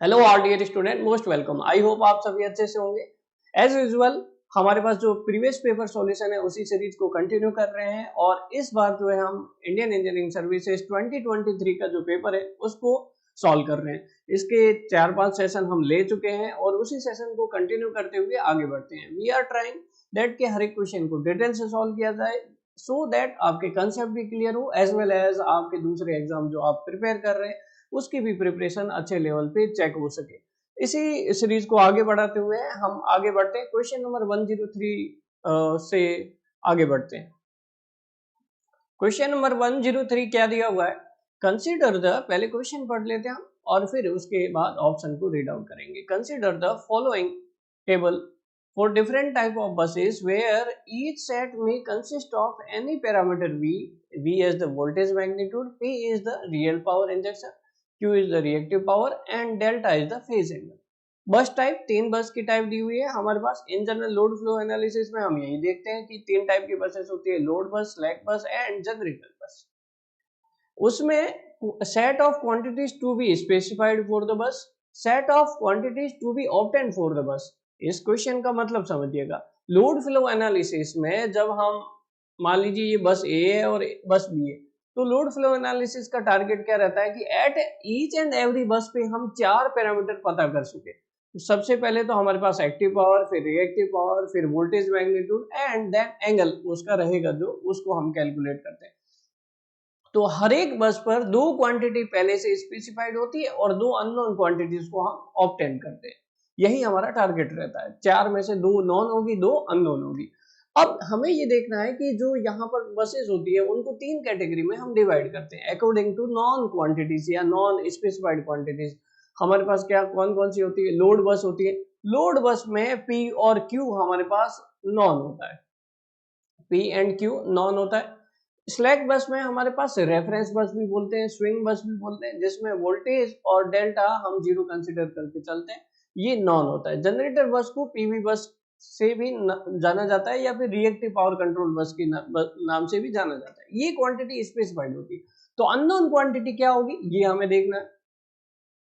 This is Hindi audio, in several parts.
Hello our dear student, most welcome. I hope आप सभी अच्छे से होंगे। एज यूजुअल हमारे पास जो प्रीवियस पेपर सॉल्यूशन है उसी सीरीज को कंटिन्यू कर रहे हैं और इस बार जो है हम इंडियन इंजीनियरिंग सर्विसेज 2023 का जो पेपर है उसको सॉल्व कर रहे हैं। इसके 4-5 सेशन हम ले चुके हैं और उसी सेशन को कंटिन्यू करते हुए आगे बढ़ते हैं। वी आर ट्राइंग दैट के हर एक क्वेश्चन को डिटेल से सॉल्व किया जाए सो दैट आपके कंसेप्ट भी क्लियर हो एज वेल एज आपके दूसरे एग्जाम जो आप प्रिपेयर कर रहे हैं उसकी भी प्रिपरेशन अच्छे लेवल पे चेक हो सके। इसी सीरीज को आगे बढ़ाते हुए हम आगे बढ़ते हैं क्वेश्चन नंबर 103 से आगे बढ़ते हैं। क्वेश्चन नंबर 103 क्या दिया हुआ है? कंसीडर द, पहले क्वेश्चन पढ़ लेते हैं हम और फिर उसके बाद ऑप्शन को रीड आउट करेंगे। Consider the following table for different type of buses where each set may consist of any parameter V is the voltage magnitude, P is the real power injection, Q is the reactive power and delta is the phase angle। Bus type, तीन बस की टाइप दी हुई है हमारे पास। इन जनरल लोड फ्लो एनालिसिस में हम यही देखते हैं कि तीन टाइप की बसेस होती है, लोड बस, स्लैक बस एंड जनरेटर बस। उसमें set of quantities to be specified for the bus, set of quantities to be obtained for the bus. इस क्वेश्चन का मतलब समझिएगा। लोड फ्लो एनालिसिस में जब हम मान लीजिए ये बस ए है और बस बी है, तो लोड फ्लो एनालिसिस का टारगेट क्या रहता है कि एट ईच एंड एवरी बस पे हम चार पैरामीटर पता कर सके। तो सबसे पहले तो हमारे पास एक्टिव पावर, फिर रिएक्टिव पावर, फिर voltage magnitude and then angle उसका रहेगा जो उसको हम कैलकुलेट करते हैं। तो हर एक बस पर दो क्वांटिटी पहले से स्पेसिफाइड होती है और दो अननोन क्वांटिटीज को हम ऑब्टेन करते हैं। यही हमारा टारगेट रहता है। चार में से दो नॉन होगी, दो अननोन होगी। अब हमें ये देखना है कि जो यहाँ पर बसेस होती है उनको तीन कैटेगरी में हम डिवाइड करते हैं अकॉर्डिंग टू नॉन क्वांटिटीज या नॉन स्पेसिफाइड क्वांटिटीज। हमारे पास क्या कौन कौन सी होती है? लोड बस होती है। लोड बस में पी और क्यू हमारे पास नॉन होता है, पी एंड क्यू नॉन होता है। स्लैक बस में हमारे पास रेफरेंस बस भी बोलते हैं, स्विंग बस भी बोलते हैं, जिसमें वोल्टेज और डेल्टा हम जीरो कंसीडर करके चलते हैं, ये नॉन होता है। जनरेटर बस को पीवी बस से भी जाना जाता है या फिर रिएक्टिव पावर कंट्रोल बस के नाम से भी जाना जाता है। ये क्वांटिटी स्पेसिफाइड होती है। तो अननोन क्वांटिटी क्या होगी ये हमें देखना है।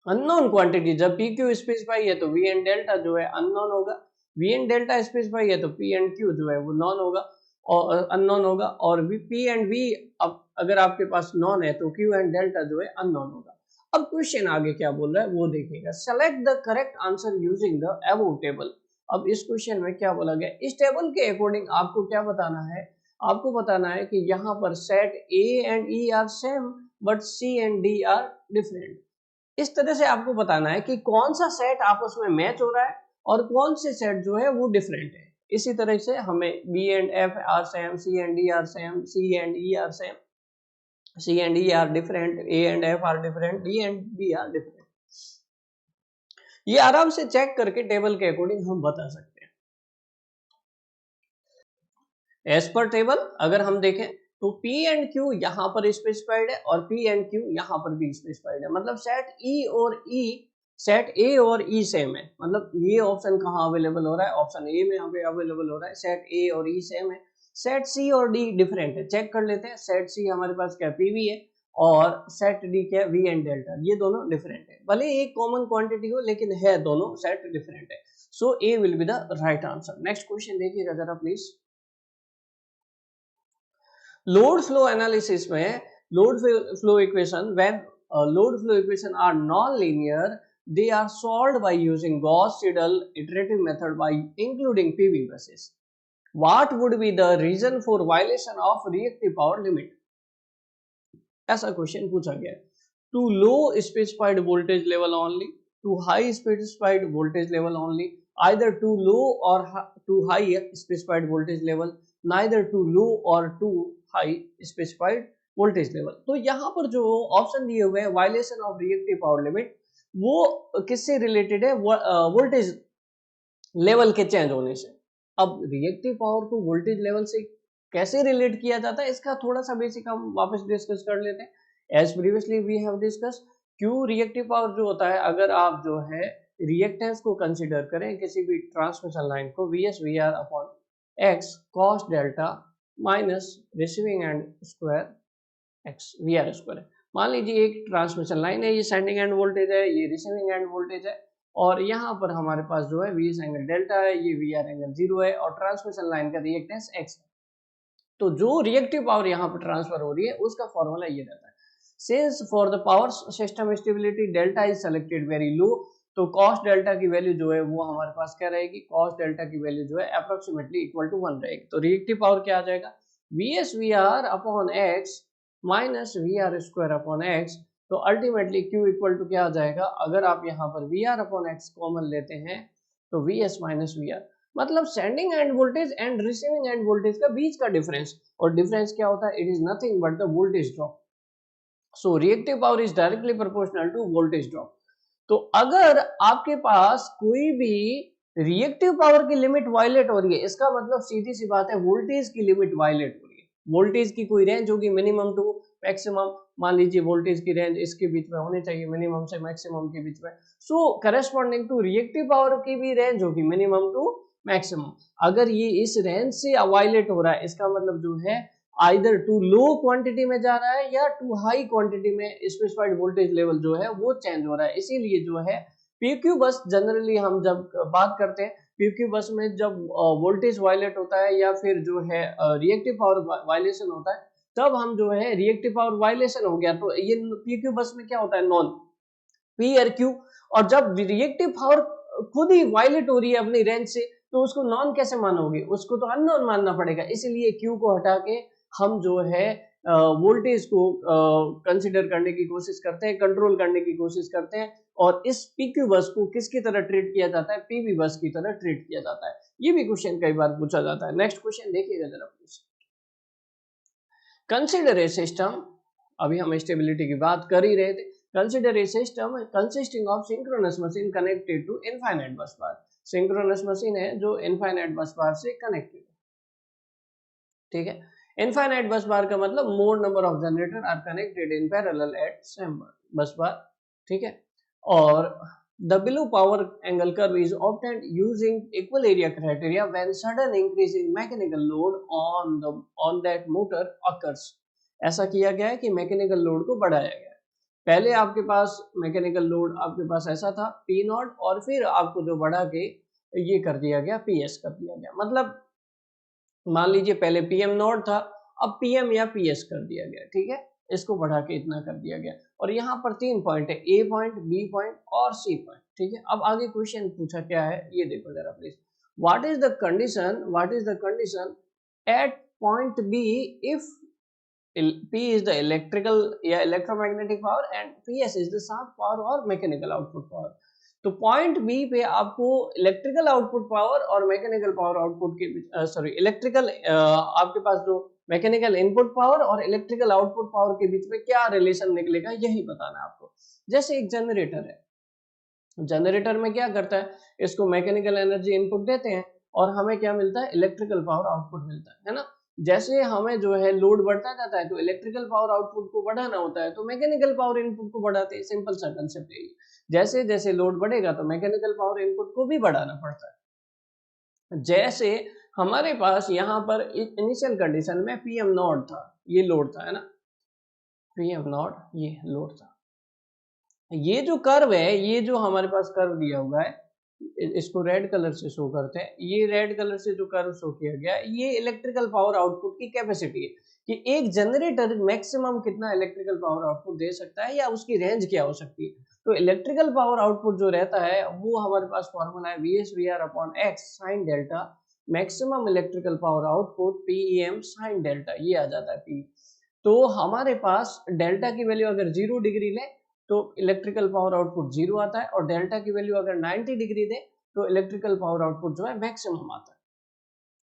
अननोन क्वांटिटी जब पी क्यू स्पेसिफाई है तो वी एंड डेल्टा जो है अननोन होगा, वी एंड डेल्टा स्पेसिफाई है तो पी एंड क्यू जो है वो नॉन होगा और अननोन होगा, और पी एंड वी अब अगर आपके पास नॉन है तो क्यू एंड डेल्टा जो है अननोन होगा। अब क्वेश्चन आगे क्या बोल रहा है वो देखिएगा। Select the correct answer using the above table. अब इस क्वेश्चन में क्या बोला गया, इस टेबल के अकॉर्डिंग आपको क्या बताना है? आपको बताना है कि यहाँ पर set A and E are same but C and D are different. इस तरह से आपको बताना है कि कौन सा सेट आपस में मैच हो रहा है और कौन से सेट जो है वो डिफरेंट है। इसी तरह से हमें B and F are same, C and D are same, C and E are same, C and E are different, A and F are different, D and B are different. ये आराम से चेक करके टेबल के अकॉर्डिंग हम बता सकते हैं। एज पर टेबल अगर हम देखें तो P एंड Q यहाँ पर स्पेसिफाइड है और P एंड Q यहाँ पर भी स्पेसिफाइड है। मतलब सेट E और E, सेट A और E सेम है। मतलब ये ऑप्शन कहाँ अवेलेबल हो रहा है? ऑप्शन ए में यहाँ पे अवेलेबल हो रहा है। सेट A और E सेम है, सेट C और D डिफरेंट है। चेक कर लेते हैं। सेट C हमारे पास क्या PV है और सेट D क्या V एंड डेल्टा, ये दोनों डिफरेंट है। भले एक कॉमन क्वांटिटी हो लेकिन है दोनों सेट डिफरेंट है। So A will be the right answer. Next question देखिएगा जरा प्लीज। लोड फ्लो एनालिसिस में load flow equation, when load flow equation are non linear, they are solved by using Gauss-Seidel iterative method by including PV buses. What would be the reason for violation of reactive power limit? ऐसा क्वेश्चन पूछा गया है। To low specified voltage level only, to high specified voltage level only, either to low और to high specified voltage level, neither to low और to high specified voltage level. तो यहाँ पर जो ऑप्शन दिए हुए हैं violation of reactive power limit, वो किससे रिलेटेड है? वोल्टेज लेवल के चेंज होने से। अब रिएक्टिव पावर को वोल्टेज लेवल से कैसे रिलेट किया जाता है इसका थोड़ा सा बेसिक हम वापस डिस्कस कर लेते हैं। As previously we have discuss, Q reactive power जो होता है, अगर आप जो है रिएक्टेंस को कंसीडर करें किसी भी ट्रांसमिशन लाइन को, V S V R upon X cos delta minus receiving end square X V R square. मान लीजिए एक ट्रांसमिशन लाइन है, ये सेंडिंग एंड वोल्टेज है, ये रिसीविंग एंड वोल्टेज है, और यहाँ पर हमारे पास जो है वी एस एंगल डेल्टा है, ये वी आर एंगल 0 है, और ट्रांसमिशन लाइन का रिएक्टेंस एक्स है। तो जो रिएक्टिव पावर यहाँ पर ट्रांसफर हो रही है उसका फॉर्मूला ये रहता है, since for the power system stability delta is selected very low, तो कॉस डेल्टा की वैल्यू जो है वो हमारे पास क्या रहेगी, कॉस डेल्टा की वैल्यू जो है अप्रोक्सीमेटली इक्वल टू 1 रहेगी। तो रिएक्टिव पावर क्या आ जाएगा, V S V R upon X minus V R square upon X. तो अल्टीमेटली Q इक्वल टू क्या आ जाएगा, अगर आप यहाँ पर V R upon X common लेते हैं तो V S minus V R, मतलब sending end voltage and receiving end voltage का बीच का डिफरेंस, और डिफरेंस क्या होता है, it is nothing but the voltage drop. So reactive power is directly proportional to voltage drop. तो अगर आपके पास कोई भी रिएक्टिव पावर की लिमिट वायलेट हो रही है, इसका मतलब सीधी सी बात है वोल्टेज की लिमिट वायलेट हो रही है। वोल्टेज की कोई रेंज होगी मिनिमम टू मैक्सिमम, मान लीजिए वोल्टेज की रेंज इसके बीच में होनी चाहिए, मिनिमम से मैक्सिमम के बीच में। So corresponding to reactive power की भी रेंज होगी मिनिमम टू मैक्सिमम। अगर ये इस रेंज से वायलेट हो रहा है, इसका मतलब जो है आइदर टू लो क्वांटिटी में जा रहा है या टू हाई क्वांटिटी में स्पेसिफाइड वोल्टेज लेवल जो है वो चेंज हो रहा है। इसीलिए जो है पीक्यू बस जनरली हम जब बात करते हैं पीक्यू बस में, जब वोल्टेज वायलेट होता है या फिर जो है रिएक्टिव पावर वायलेशन होता है, तब हम जो है रिएक्टिव पावर वायलेशन हो गया तो ये पीक्यू बस में क्या होता है, नॉन पी और क्यू। और जब रिएक्टिव पावर खुद ही वायलेट हो रही है अपनी रेंज से, तो उसको नॉन कैसे मानोगे, उसको तो अननोन मानना पड़ेगा। इसीलिए क्यू को हटा के हम जो है वोल्टेज को कंसीडर करने की कोशिश करते हैं, कंट्रोल करने की कोशिश करते हैं, और इस पीक्यू बस को किसकी तरह ट्रीट किया जाता है, पीवी बस की तरह ट्रीट किया जाता है। ये भी क्वेश्चन कई बार पूछा जाता है। नेक्स्ट क्वेश्चन देखिएगा जरा प्लीज, कंसीडर ए सिस्टम, अभी हम स्टेबिलिटी की बात कर ही रहे थे। Consider a system consisting of synchronous machine connected to infinite bus bar. Synchronous machine है जो इनफाइनाइट बस बार से कनेक्टेड है, ठीक है। इनफाइनाइट बस बार का मतलब more number of generator are connected in parallel at same bus bar, ठीक है। और the below power angle curve is obtained using equal area criteria when sudden increase in mechanical load on that motor occurs। ऐसा किया गया है कि मैकेनिकल लोड को बढ़ाया गया है। पहले आपके पास मैकेनिकल लोड आपके पास ऐसा था P नॉट, और फिर आपको जो बढ़ा के ये कर दिया गया PS कर दिया गया। मतलब मान लीजिए पहले PM नॉट था, अब PM या PS कर दिया गया, ठीक है, इसको बढ़ा के इतना कर दिया गया। और यहाँ पर 3 पॉइंट है, A पॉइंट, B पॉइंट और C पॉइंट, ठीक है। अब आगे क्वेश्चन पूछा क्या है ये देखो जरा please, what is the condition at point B if P is the electrical या electromagnetic power and PS is the shaft power और मैकेनिकल आउटपुट पावर। तो पॉइंट बी पे आपको इलेक्ट्रिकल आउटपुट पावर और मैकेनिकल पावर आउटपुट के सॉरी इलेक्ट्रिकल आपके पास जो मैकेनिकल इनपुट पावर और इलेक्ट्रिकल आउटपुट पावर के बीच में क्या रिलेशन निकलेगा यही बताना है आपको। जैसे एक जनरेटर है, जनरेटर में क्या करता है, इसको मैकेनिकल एनर्जी इनपुट देते हैं और हमें क्या मिलता है, इलेक्ट्रिकल पावर आउटपुट मिलता है ना। जैसे हमें जो है लोड बढ़ता जाता है तो इलेक्ट्रिकल पावर आउटपुट को बढ़ाना होता है तो मैकेनिकल पावर इनपुट को बढ़ाते हैं, सिंपल सा कंसेप्ट है। जैसे जैसे लोड बढ़ेगा तो मैकेनिकल पावर इनपुट को भी बढ़ाना पड़ता है। जैसे हमारे पास यहाँ पर इनिशियल कंडीशन में PM नॉट था, ये लोड था है ना, PM नॉट ये लोड था। ये जो कर्व है, ये जो हमारे पास कर्व दिया हुआ है, इसको रेड कलर से शो करते हैं। ये रेड कलर से जो कर्व शो किया गया है ये इलेक्ट्रिकल पावर आउटपुट की कैपेसिटी है कि एक जनरेटर मैक्सिमम कितना इलेक्ट्रिकल पावर आउटपुट दे सकता है या उसकी रेंज क्या हो सकती है। तो इलेक्ट्रिकल पावर आउटपुट जो रहता है वो हमारे पास फॉर्मूला है VSVR upon x sine delta, maximum electrical power output PEM sine delta, ये आ जाता है P। तो हमारे पास डेल्टा की वैल्यू अगर 0 डिग्री ले तो इलेक्ट्रिकल पावर आउटपुट 0 आता है, और डेल्टा की वैल्यू अगर 90 डिग्री दे तो इलेक्ट्रिकल पावर आउटपुट जो है मैक्सिमम आता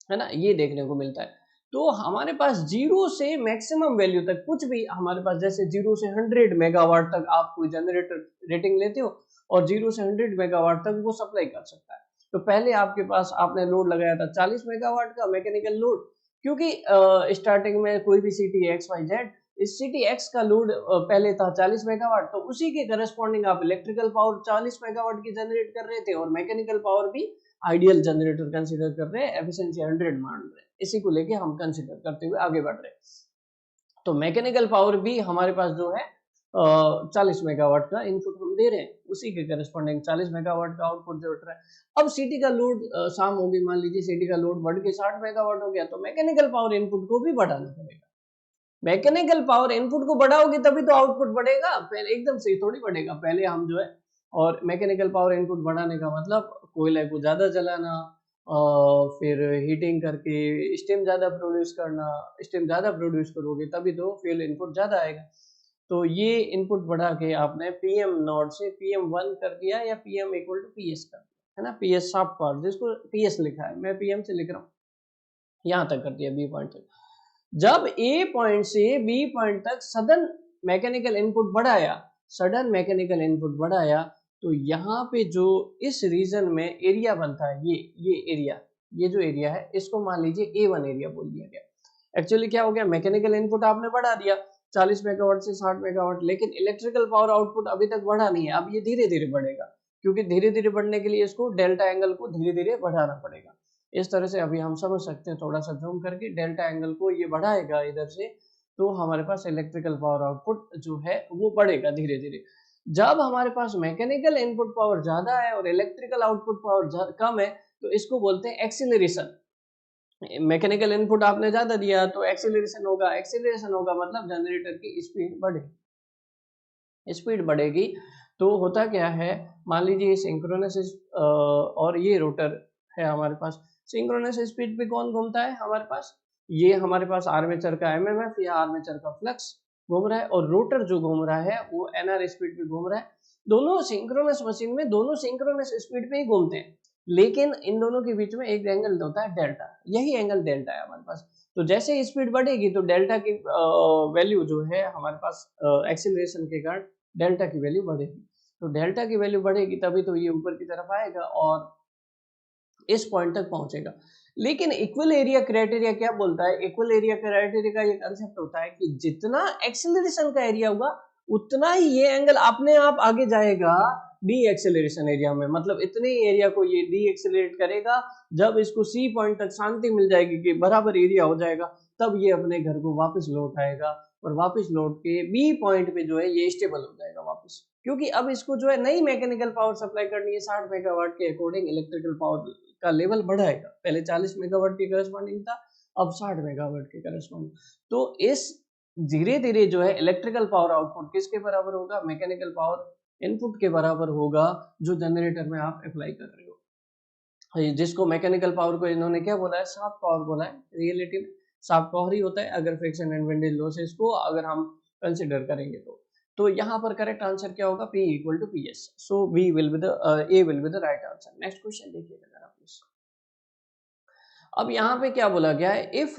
है ना, ये देखने को मिलता है। तो हमारे पास 0 से मैक्सिमम वैल्यू तक कुछ भी हमारे पास, जैसे 0 से 100 मेगावाट तक आप कोई जनरेटर रेटिंग लेते हो और 0 से 100 मेगावाट तक वो सप्लाई कर सकता है। तो पहले आपके पास आपने लोड लगाया था 40 मेगावाट का मैकेनिकल लोड, क्योंकि स्टार्टिंग में कोई भी सिटी XYZ, इस सिटी X का लोड पहले था 40 मेगावाट, तो उसी के करस्पॉन्डिंग आप इलेक्ट्रिकल पावर 40 मेगावाट की जनरेट कर रहे थे और मैकेनिकल पावर भी आइडियल जनरेटर कंसीडर कर रहे हैं, एफिशिएंसी 100 मान रहे हैं, इसी को लेके हम कंसीडर करते हुए आगे बढ़ रहे हैं। तो मैकेनिकल पावर भी हमारे पास जो है 40 मेगावाट का इनपुट हम दे रहे हैं, उसी के करस्पॉन्डिंग 40 मेगावाट का आउटपुट जो उठ रहा है। अब सिटी का लोड शाम होगी, मान लीजिए सिटी का लोड बढ़ के 60 मेगावाट हो गया, तो मैकेनिकल पावर इनपुट को भी बढ़ाना पड़ेगा। मैकेनिकल पावर इनपुट को बढ़ाओगे तभी तो आउटपुट बढ़ेगा, पहले एकदम से थोड़ी बढ़ेगा। पहले हम जो है, और मैकेनिकल पावर इनपुट बढ़ाने का मतलब कोयले को ज्यादा जलाना, फिर हीटिंग करके स्टीम ज्यादा प्रोड्यूस करना, स्टीम ज्यादा प्रोड्यूस करोगे तभी तो फ्यूल इनपुट ज्यादा आएगा। तो ये इनपुट बढ़ा के आपने पीएम नॉट से PM1 कर दिया, या PM इक्वल टू PS कर दिया, है ना, PS शाफ्ट पावर, जिसको PS लिखा है, मैं PM से लिख रहा हूँ, यहाँ तक कर दिया, B पॉइंट तक। जब A पॉइंट से B पॉइंट तक सडन मैकेनिकल इनपुट बढ़ाया, सडन मैकेनिकल इनपुट बढ़ाया, तो यहाँ पे जो इस रीजन में एरिया बनता है, ये एरिया, ये जो एरिया है, इसको मान लीजिए A1 एरिया बोल दिया गया। एक्चुअली क्या हो गया, मैकेनिकल इनपुट आपने बढ़ा दिया 40 मेगावाट से 60 मेगावाट, लेकिन इलेक्ट्रिकल पावर आउटपुट अभी तक बढ़ा नहीं है। अब ये धीरे धीरे बढ़ेगा, क्योंकि धीरे धीरे बढ़ने के लिए इसको डेल्टा एंगल को धीरे धीरे बढ़ाना पड़ेगा। इस तरह से अभी हम समझ सकते हैं, थोड़ा सा जूम करके, डेल्टा एंगल को ये बढ़ाएगा इधर से, तो हमारे पास इलेक्ट्रिकल पावर आउटपुट जो है वो बढ़ेगा धीरे धीरे। जब हमारे पास मैकेनिकल इनपुट पावर ज्यादा है और इलेक्ट्रिकल आउटपुट पावर कम है, तो इसको बोलते हैं एक्सीलरेशन। मैकेनिकल इनपुट आपने ज्यादा दिया तो एक्सीलरेशन होगा, एक्सीलरेशन होगा मतलब जनरेटर की स्पीड बढ़ेगी, स्पीड बढ़ेगी। तो होता क्या है, मान लीजिए सिंक्रोनस और ये रोटर है हमारे पास, सिंक्रोनस स्पीड पे कौन घूमता है हमारे पास, ये हमारे पास आर्मेचर का एमएमएफ या आर्मेचर का फ्लक्स घूम रहा है, और रोटर जो घूम रहा है वो एनआर स्पीड पे घूम रहा है। दोनों सिंक्रोनस मशीन में दोनों सिंक्रोनस स्पीड पे ही घूमते हैं, लेकिन इन दोनों के बीच में एक एंगल होता है डेल्टा, यही एंगल डेल्टा है हमारे पास। तो जैसे स्पीड बढ़ेगी तो डेल्टा की वैल्यू जो है हमारे पास एक्सीलरेशन के कारण डेल्टा की वैल्यू बढ़ेगी। तो डेल्टा की वैल्यू बढ़ेगी तभी तो ये ऊपर की तरफ आएगा और इस पॉइंट तक पहुंचेगा। लेकिन इक्वल एरिया क्राइटेरिया क्या बोलता है, इक्वल एरिया क्राइटेरिया का ये कंसेप्ट होता है कि जितना एक्सेलरेशन का एरिया होगा उतना ही ये एंगल अपने आप आगे जाएगा डी एक्सेलरेशन एरिया में, मतलब इतने ही एरिया को ये डी एक्सेलरेट करेगा। जब इसको सी पॉइंट तक शांति मिल जाएगी कि बराबर एरिया हो जाएगा, तब ये अपने घर को वापस लौट आएगा, और वापस लौट के बी पॉइंट पे जो है ये स्टेबल हो जाएगा वापस, क्योंकि अब इसको जो है नई मैकेनिकल पावर सप्लाई करनी है 60 मेगावाट के अकॉर्डिंग इलेक्ट्रिकल पावर का लेवल बढ़ाएगा। पहले 40 मेगावाट के करस्पॉन्डिंग था, अब 60 मेगावाट के करस्पॉन्डिंग। तो इस धीरे धीरे जो है इलेक्ट्रिकल पावर आउटपुट किसके बराबर होगा, मैकेनिकल पावर इनपुट के बराबर होगा जो जनरेटर में आप अप्लाई कर रहे हो। जिसको मैकेनिकल पावर को इन्होंने क्या बोला है, शाफ्ट पावर बोला है, रियलिटी में शाफ्ट पावर ही होता है अगर फ्रिक्शन एंड विंडेज लॉसेस को अगर हम कंसिडर करेंगे तो यहाँ पर करेक्ट आंसर क्या होगा, P equal to PS। So B will be the A will be the right answer. Next question देखिएगा जरा प्लीज। अब यहाँ पे क्या बोला गया है, if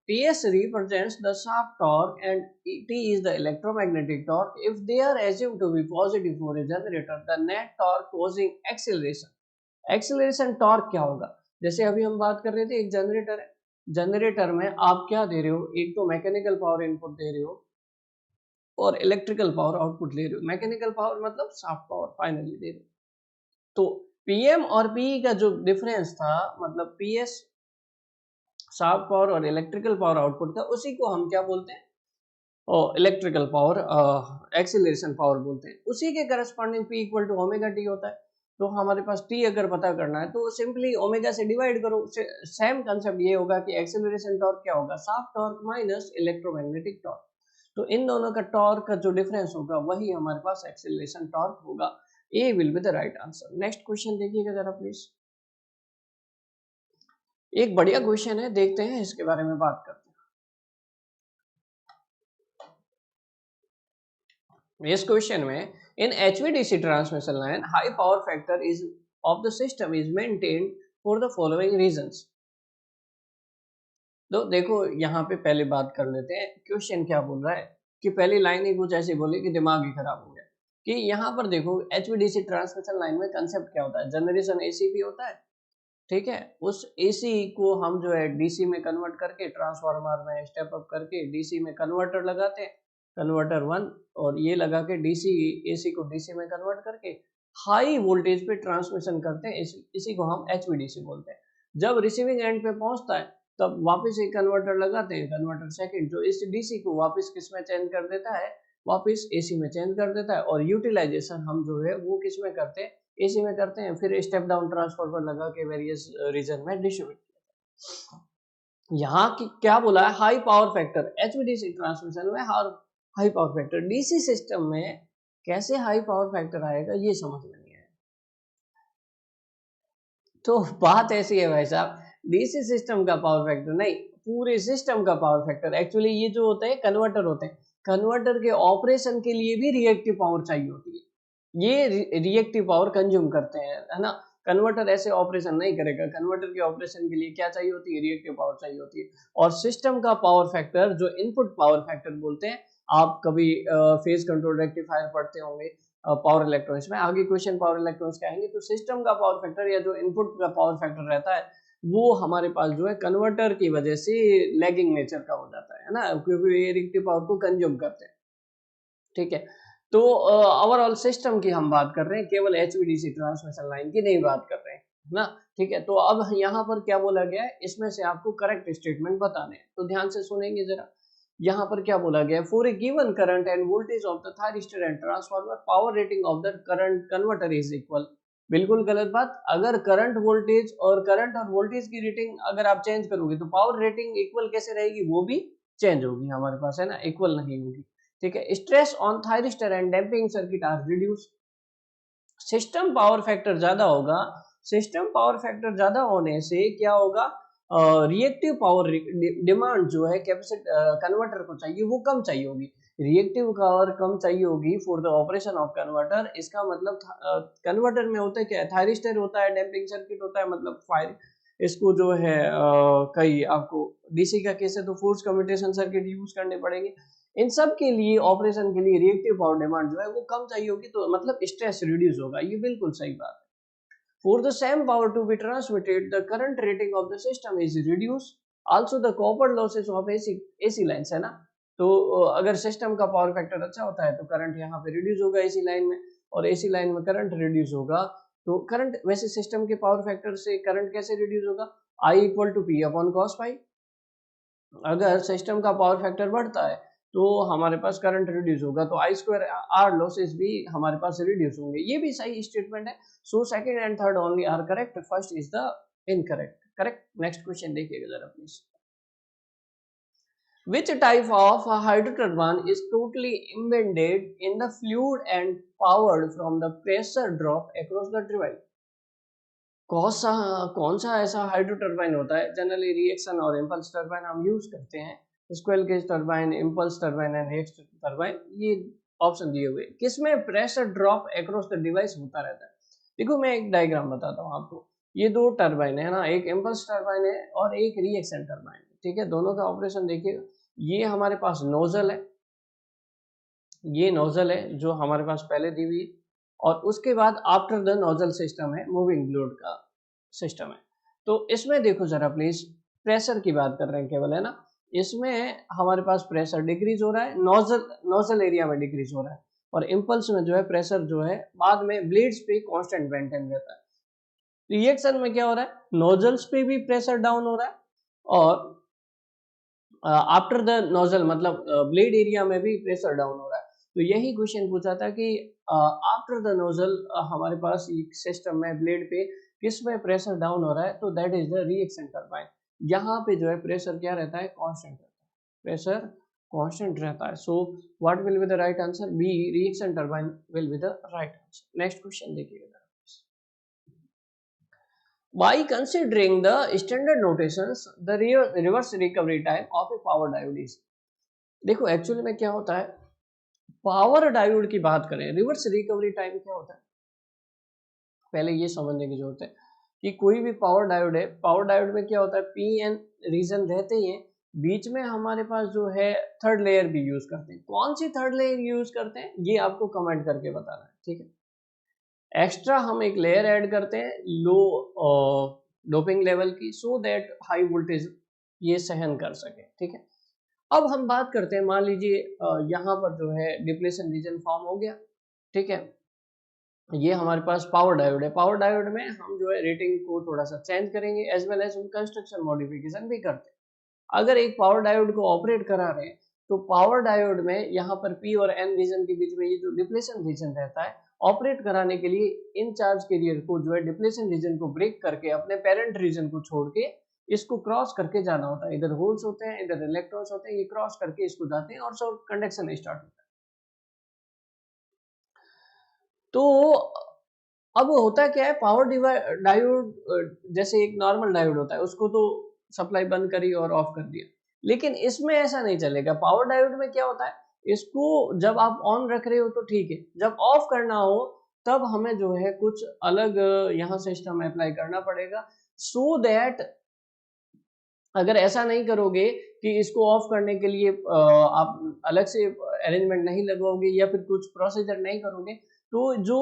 PS represents the shaft torque and T is the electromagnetic torque, if they are assumed to be positive for a generator, the net torque causing acceleration, acceleration torque क्या होगा। जैसे अभी हम बात कर रहे थे, एक जनरेटर है, जनरेटर में आप क्या दे रहे हो, एक तो मैकेनिकल पावर इनपुट दे रहे हो और इलेक्ट्रिकल पावर आउटपुट ले रहे हो। मैकेनिकल पावर मतलब शाफ्ट पावर फाइनली दे रहे हो। तो PM और PE का जो डिफरेंस था, मतलब PS शाफ्ट पावर और इलेक्ट्रिकल पावर आउटपुट का, उसी को हम क्या बोलते हैं, इलेक्ट्रिकल पावर एक्सीलरेशन पावर बोलते हैं। उसी के corresponding P equal to omega T होता है। तो हमारे पास T अगर पता करना है तो सिंपली ओमेगा से डिवाइड करो। सेम कंसेप्ट ये होगा कि एक्सीलरेशन टॉर्क क्या होगा, shaft torque minus electromagnetic torque. तो इन दोनों का टॉर्क का जो डिफरेंस होगा वही हमारे पास एक्सीलरेशन टॉर्क होगा। A will be the right answer. Next question देखिएगा जरा प्लीज। एक बढ़िया क्वेश्चन है, देखते हैं इसके बारे में बात करते हैं। इस क्वेश्चन में इन HVDC transmission line high power factor is of the system is maintained for the following reasons. तो देखो यहाँ पे पहले बात कर लेते हैं क्वेश्चन क्या बोल रहा है, कि पहली लाइन ही कुछ ऐसी बोली कि दिमाग ही खराब हो गया। कि यहाँ पर देखो HVDC ट्रांसमिशन लाइन में कंसेप्ट क्या होता है, जनरेशन AC होता है, ठीक है। उस AC को हम जो है DC में कन्वर्ट करके ट्रांसफार्मर में स्टेप अप करके DC में कन्वर्टर लगाते हैं, कन्वर्टर 1, और ये लगा के AC को DC में कन्वर्ट करके हाई वोल्टेज पे ट्रांसमिशन करते हैं, इसी को हम HVDC बोलते हैं। जब रिसीविंग एंड पे पहुंचता है तब वापस एक कन्वर्टर लगाते हैं, कन्वर्टर सेकंड, जो इस DC को वापस किस में चेंज कर देता है, वापस एसी में चेंज कर देता है, और यूटिलाइजेशन हम जो है वो किस में करते हैं, एसी में करते हैं, फिर स्टेप डाउन ट्रांसफार्मर लगा के वेरियस रीजन में डिस्ट्रीब्यूट किया जाता है। यहाँ की क्या बोला है, high power factor, HVDC transmission में high power factor, DC system में कैसे हाई पावर फैक्टर आएगा ये समझ में नहीं आया। तो बात ऐसी है भाई साहब, डीसी सिस्टम का पावर फैक्टर नहीं, पूरे सिस्टम का पावर फैक्टर। एक्चुअली ये जो होते हैं कन्वर्टर होते हैं, कन्वर्टर के ऑपरेशन के लिए भी रिएक्टिव पावर चाहिए होती है, ये रिएक्टिव पावर कंज्यूम करते हैं, है ना। कन्वर्टर ऐसे ऑपरेशन नहीं करेगा, कन्वर्टर के ऑपरेशन के लिए क्या चाहिए होती है, रिएक्टिव पावर चाहिए होती है। और सिस्टम का पावर फैक्टर जो इनपुट पावर फैक्टर बोलते हैं, आप कभी फेज कंट्रोल रेक्टिफायर पढ़ते होंगे पावर इलेक्ट्रॉनिक्स में, आगे क्वेश्चन पावर इलेक्ट्रॉनिक्स के आएंगे, तो सिस्टम का पावर फैक्टर या जो इनपुट का पावर फैक्टर रहता है वो हमारे पास जो है कन्वर्टर की वजह से लैगिंग नेचर का हो जाता है ना, क्योंकि ये रिएक्टिव पावर को कंज्यूम करते हैं, ठीक है। तो ओवरऑल सिस्टम की हम बात कर रहे हैं, केवल एचवीडीसी ट्रांसमिशन लाइन की नहीं बात कर रहे हैं ना, ठीक है। तो अब यहाँ पर क्या बोला गया है, इसमें से आपको करेक्ट स्टेटमेंट बताने हैं, तो ध्यान से सुनेंगे जरा। यहाँ पर क्या बोला गया है, for a given current end voltage of the thyristor and transformer power rating of the current converter is equal. बिल्कुल गलत बात, अगर करंट और वोल्टेज की रेटिंग अगर आप चेंज करोगे तो पावर रेटिंग इक्वल कैसे रहेगी, वो भी चेंज होगी हमारे पास, है ना, इक्वल नहीं होगी, ठीक है। Stress on thyristor and damping circuit are reduce. System power factor ज्यादा होगा, सिस्टम पावर फैक्टर ज्यादा होने से क्या होगा, रिएक्टिव पावर डिमांड जो है कन्वर्टर को चाहिए वो कम चाहिए होगी, रिएक्टिव पावर कम चाहिए होगी for the operation of converter. इसका मतलब कन्वर्टर में होता है क्या, थायरिस्टर होता है, डैम्पिंग सर्किट होता है, मतलब फायर, इसको जो है कई आपको डीसी का केस है तो फोर्स कम्यूटेशन सर्किट यूज करने पड़ेंगे, इन सब के लिए ऑपरेशन के लिए रिएक्टिव पावर डिमांड जो है वो कम चाहिए होगी, तो मतलब स्ट्रेस रिड्यूस होगा, ये बिल्कुल सही बात है। For the same power to be transmitted, the current rating of the system is reduced. Also the copper losses of AC lines, है ना। तो अगर सिस्टम का पावर फैक्टर अच्छा होता है तो करंट यहाँ पे रिड्यूस होगा AC लाइन में, और AC लाइन में करंट रिड्यूस होगा, तो करंट वैसे सिस्टम के पावर फैक्टर से करंट कैसे रिड्यूस होगा, I equal to P upon cos phi. अगर सिस्टम का पावर फैक्टर बढ़ता है तो हमारे पास करंट रिड्यूस होगा, तो आई स्क्वायर आर लॉसेस भी हमारे पास रिड्यूस होंगे, ये भी सही स्टेटमेंट है। So second and third only are correct, first is the incorrect. Correct. Next question देखिएगा जरा please. Which type of hydro turbine is totally embedded in the fluid and powered from the pressure drop across the turbine? कौन सा ऐसा हाइड्रो टर्बाइन होता है, जनरली रिएक्शन और इम्पल्स टर्बाइन हम यूज करते हैं, squirrel cage turbine, impulse turbine and reaction turbine, ये ऑप्शन दिए हुए, किसमें pressure drop across the device होता रहता है। देखो मैं एक डायग्राम बताता हूँ आपको, ये दो टर्बाइन है ना, एक इम्पल्स टर्बाइन है और एक रिएक्शन टर्बाइन, ठीक है। दोनों का ऑपरेशन देखिएगा, ये हमारे पास नोजल है, ये नोजल है जो हमारे पास पहले दी हुई है, और उसके बाद आफ्टर द नोजल सिस्टम है मूविंग फ्लूइड का सिस्टम है। तो इसमें देखो जरा प्लीज, प्रेशर की बात कर रहे हैं केवल, है ना, इसमें हमारे पास प्रेशर डिक्रीज हो रहा है, नोजल एरिया में डिक्रीज हो रहा है, और इम्पल्स में जो है प्रेशर जो है बाद में ब्लेड्स पे कांस्टेंट मेंटेन रहता है। रिएक्शन में क्या हो रहा है, नोजल्स पे भी प्रेशर डाउन हो रहा है, और आफ्टर द नोजल मतलब ब्लेड एरिया में भी प्रेशर डाउन हो रहा है। तो यही क्वेश्चन पूछा था कि आफ्टर द नोजल हमारे पास सिस्टम में ब्लेड पे किस में प्रेशर डाउन हो रहा है, तो that is the reaction turbine. यहाँ पे जो है प्रेशर क्या रहता है, कांस्टेंट रहता है, प्रेशर कांस्टेंट रहता है। So what will be the right answer, B reaction turbine will be the right answer. Next question देखिएगा। By considering the standard notations, the reverse recovery time of a power diode is, देखो एक्चुअली में क्या होता है, पावर डायोड की बात करें, रिवर्स रिकवरी टाइम क्या होता है, पहले ये समझने की जरूरत है कि कोई भी पावर डायोड है, पावर डायोड में क्या होता है, पी एन रीजन रहते ही हैं, बीच में हमारे पास जो है थर्ड लेयर भी यूज करते हैं, कौन सी थर्ड लेयर यूज करते हैं ये आपको कमेंट करके बताना है, ठीक है। एक्स्ट्रा हम एक लेयर ऐड करते हैं लो डोपिंग लेवल की, सो दैट हाई वोल्टेज ये सहन कर सके, ठीक है। अब हम बात करते हैं, मान लीजिए यहाँ पर जो है डिप्लेशन रीजन फॉर्म हो गया, ठीक है, ये हमारे पास पावर डायोड है, पावर डायोड में हम जो है रेटिंग को थोड़ा सा चेंज करेंगे, as well as construction modification भी करते हैं। अगर एक पावर डायोड को ऑपरेट करा रहे हैं तो पावर डायोड में यहाँ पर पी और एन रीजन के बीच में ये जो डिप्लेशन रीजन रहता है, ऑपरेट कराने के लिए इन चार्ज कैरियर को जो है डिप्लेशन रीजन को ब्रेक करके अपने पेरेंट रीजन को छोड़ के इसको क्रॉस करके जाना होता है। इधर होल्स होते हैं, इधर इलेक्ट्रॉन्स होते हैं, ये क्रॉस करके इसको जाते हैं और सब कंडक्शन स्टार्ट होता है। तो अब होता क्या है, पावर डायोड जैसे एक नॉर्मल डायोड होता है, उसको तो सप्लाई बंद करी और ऑफ कर दिया, लेकिन इसमें ऐसा नहीं चलेगा। पावर डायोड में क्या होता है, इसको जब आप ऑन रख रहे हो तो ठीक है, जब ऑफ करना हो तब हमें जो है कुछ अलग यहाँ सिस्टम अप्लाई करना पड़ेगा, सो दैट अगर ऐसा नहीं करोगे कि इसको ऑफ करने के लिए आप अलग से अरेंजमेंट नहीं लगाओगे या फिर कुछ प्रोसीजर नहीं करोगे, तो जो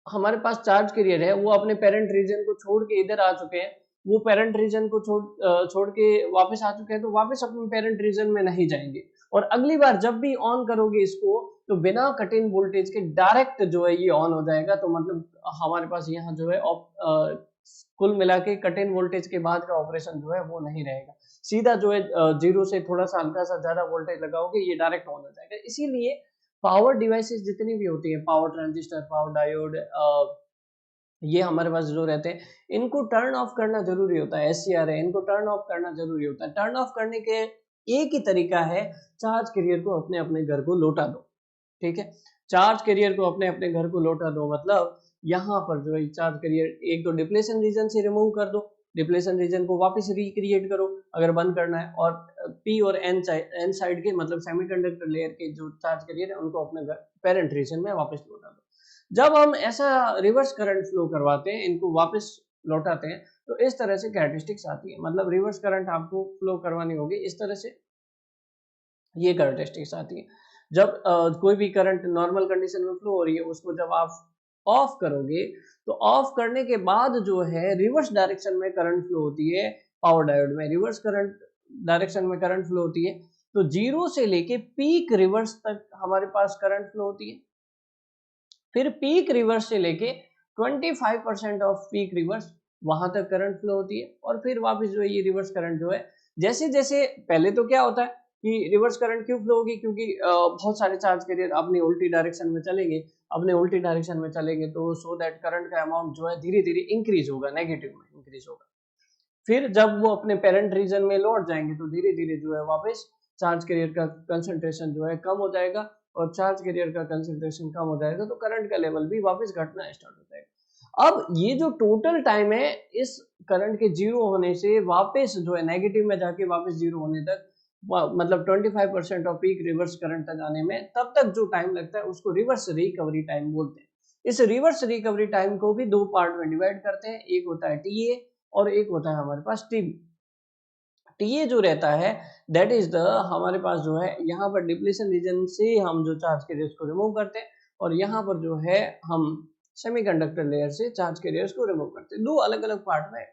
हमारे पास चार्ज कैरियर है वो अपने पेरेंट रीजन को छोड़ के इधर आ चुके हैं, वो पेरेंट रीजन को छोड़ के वापस आ चुके हैं, तो वापस अपने पेरेंट रीजन में नहीं जाएंगे। और अगली बार जब भी ऑन करोगे इसको, तो बिना कट इन वोल्टेज के डायरेक्ट जो है ये ऑन हो जाएगा। तो मतलब हमारे पास यहाँ जो है कुल मिला के कट इन वोल्टेज के बाद का ऑपरेशन जो है वो नहीं रहेगा, सीधा जो है जीरो से थोड़ा सा हल्का सा ज्यादा वोल्टेज लगाओगे ये डायरेक्ट ऑन हो जाएगा। इसीलिए पावर डिवाइसेस जितनी भी होती है, पावर ट्रांजिस्टर, पावर डायोड, ये हमारे पास जो रहते हैं, इनको टर्न ऑफ करना जरूरी होता है। एससीआर है, इनको टर्न ऑफ करना जरूरी होता है। टर्न ऑफ करने के एक ही तरीका है, चार्ज कैरियर को अपने अपने घर को लौटा दो। ठीक है, चार्ज कैरियर को अपने अपने घर को लौटा दो, मतलब यहाँ पर जो है चार्ज कैरियर एक तो डिप्लेशन रीजन से रिमूव कर दो, डिप्लेशन रीजन को वापस रिक्रिएट करो अगर बंद करना है, और पी और एन साइड के मतलब सेमीकंडक्टर लेयर के जो चार्ज कैरियर है उनको अपने पेरेंट रीजन में वापस लौटा दो। जब हम ऐसा रिवर्स करंट फ्लो करवाते हैं, इनको वापस लौटाते हैं, तो इस तरह से कैरेक्टरिस्टिक्स आती है। मतलब रिवर्स करंट आपको फ्लो करवानी होगी, इस तरह से ये कैरेक्टरिस्टिक्स आती है। जब कोई भी करंट नॉर्मल कंडीशन में फ्लो हो रही है, उसको जब आप ऑफ करोगे, तो ऑफ करने के बाद जो है रिवर्स डायरेक्शन में करंट फ्लो होती है। पावर डायोड में रिवर्स करंट डायरेक्शन में करंट फ्लो होती है, तो जीरो से लेके पीक रिवर्स तक हमारे पास करंट फ्लो होती है। फिर पीक रिवर्स से लेके 25% ऑफ पीक रिवर्स वहां तक करंट फ्लो होती है, और फिर वापस जो है ये रिवर्स करंट जो है, जैसे जैसे पहले तो क्या होता है कि रिवर्स करंट क्यों फ्लो होगी, क्योंकि बहुत सारे चार्ज कैरियर अपनी उल्टी डायरेक्शन में चलेंगे, अपने उल्टी डायरेक्शन में चलेंगे, तो सो दैट करंट का अमाउंट जो है धीरे धीरे इंक्रीज होगा, नेगेटिव में इंक्रीज होगा। फिर जब वो अपने पेरेंट रीजन में लौट जाएंगे, तो धीरे धीरे जो है वापस चार्ज कैरियर का कंसंट्रेशन जो है कम हो जाएगा, और चार्ज कैरियर का कंसंट्रेशन कम हो जाएगा, तो करंट का लेवल भी वापस घटना स्टार्ट हो जाएगा। अब ये जो टोटल टाइम है इस करंट के जीरो होने से वापस जो है नेगेटिव में जाके वापस जीरो होने तक, मतलब 25% ऑफ पीक रिवर्स करंट तक आने में, तब तक जो टाइम लगता है उसको रिवर्स रिकवरी टाइम बोलते हैं। इस रिवर्स रिकवरी टाइम को भी दो पार्ट में डिवाइड करते हैं, एक होता है टीए और एक होता है हमारे पास टीबी। टीए जो रहता है दैट इज द, हमारे पास जो है यहाँ पर डिप्लीशन रीजन से हम जो चार्ज कैरियर्स को रिमूव करते हैं, और यहाँ पर जो है हम सेमीकंडक्टर लेयर से चार्ज कैरियर्स को रिमूव करते हैं। दो अलग अलग पार्ट में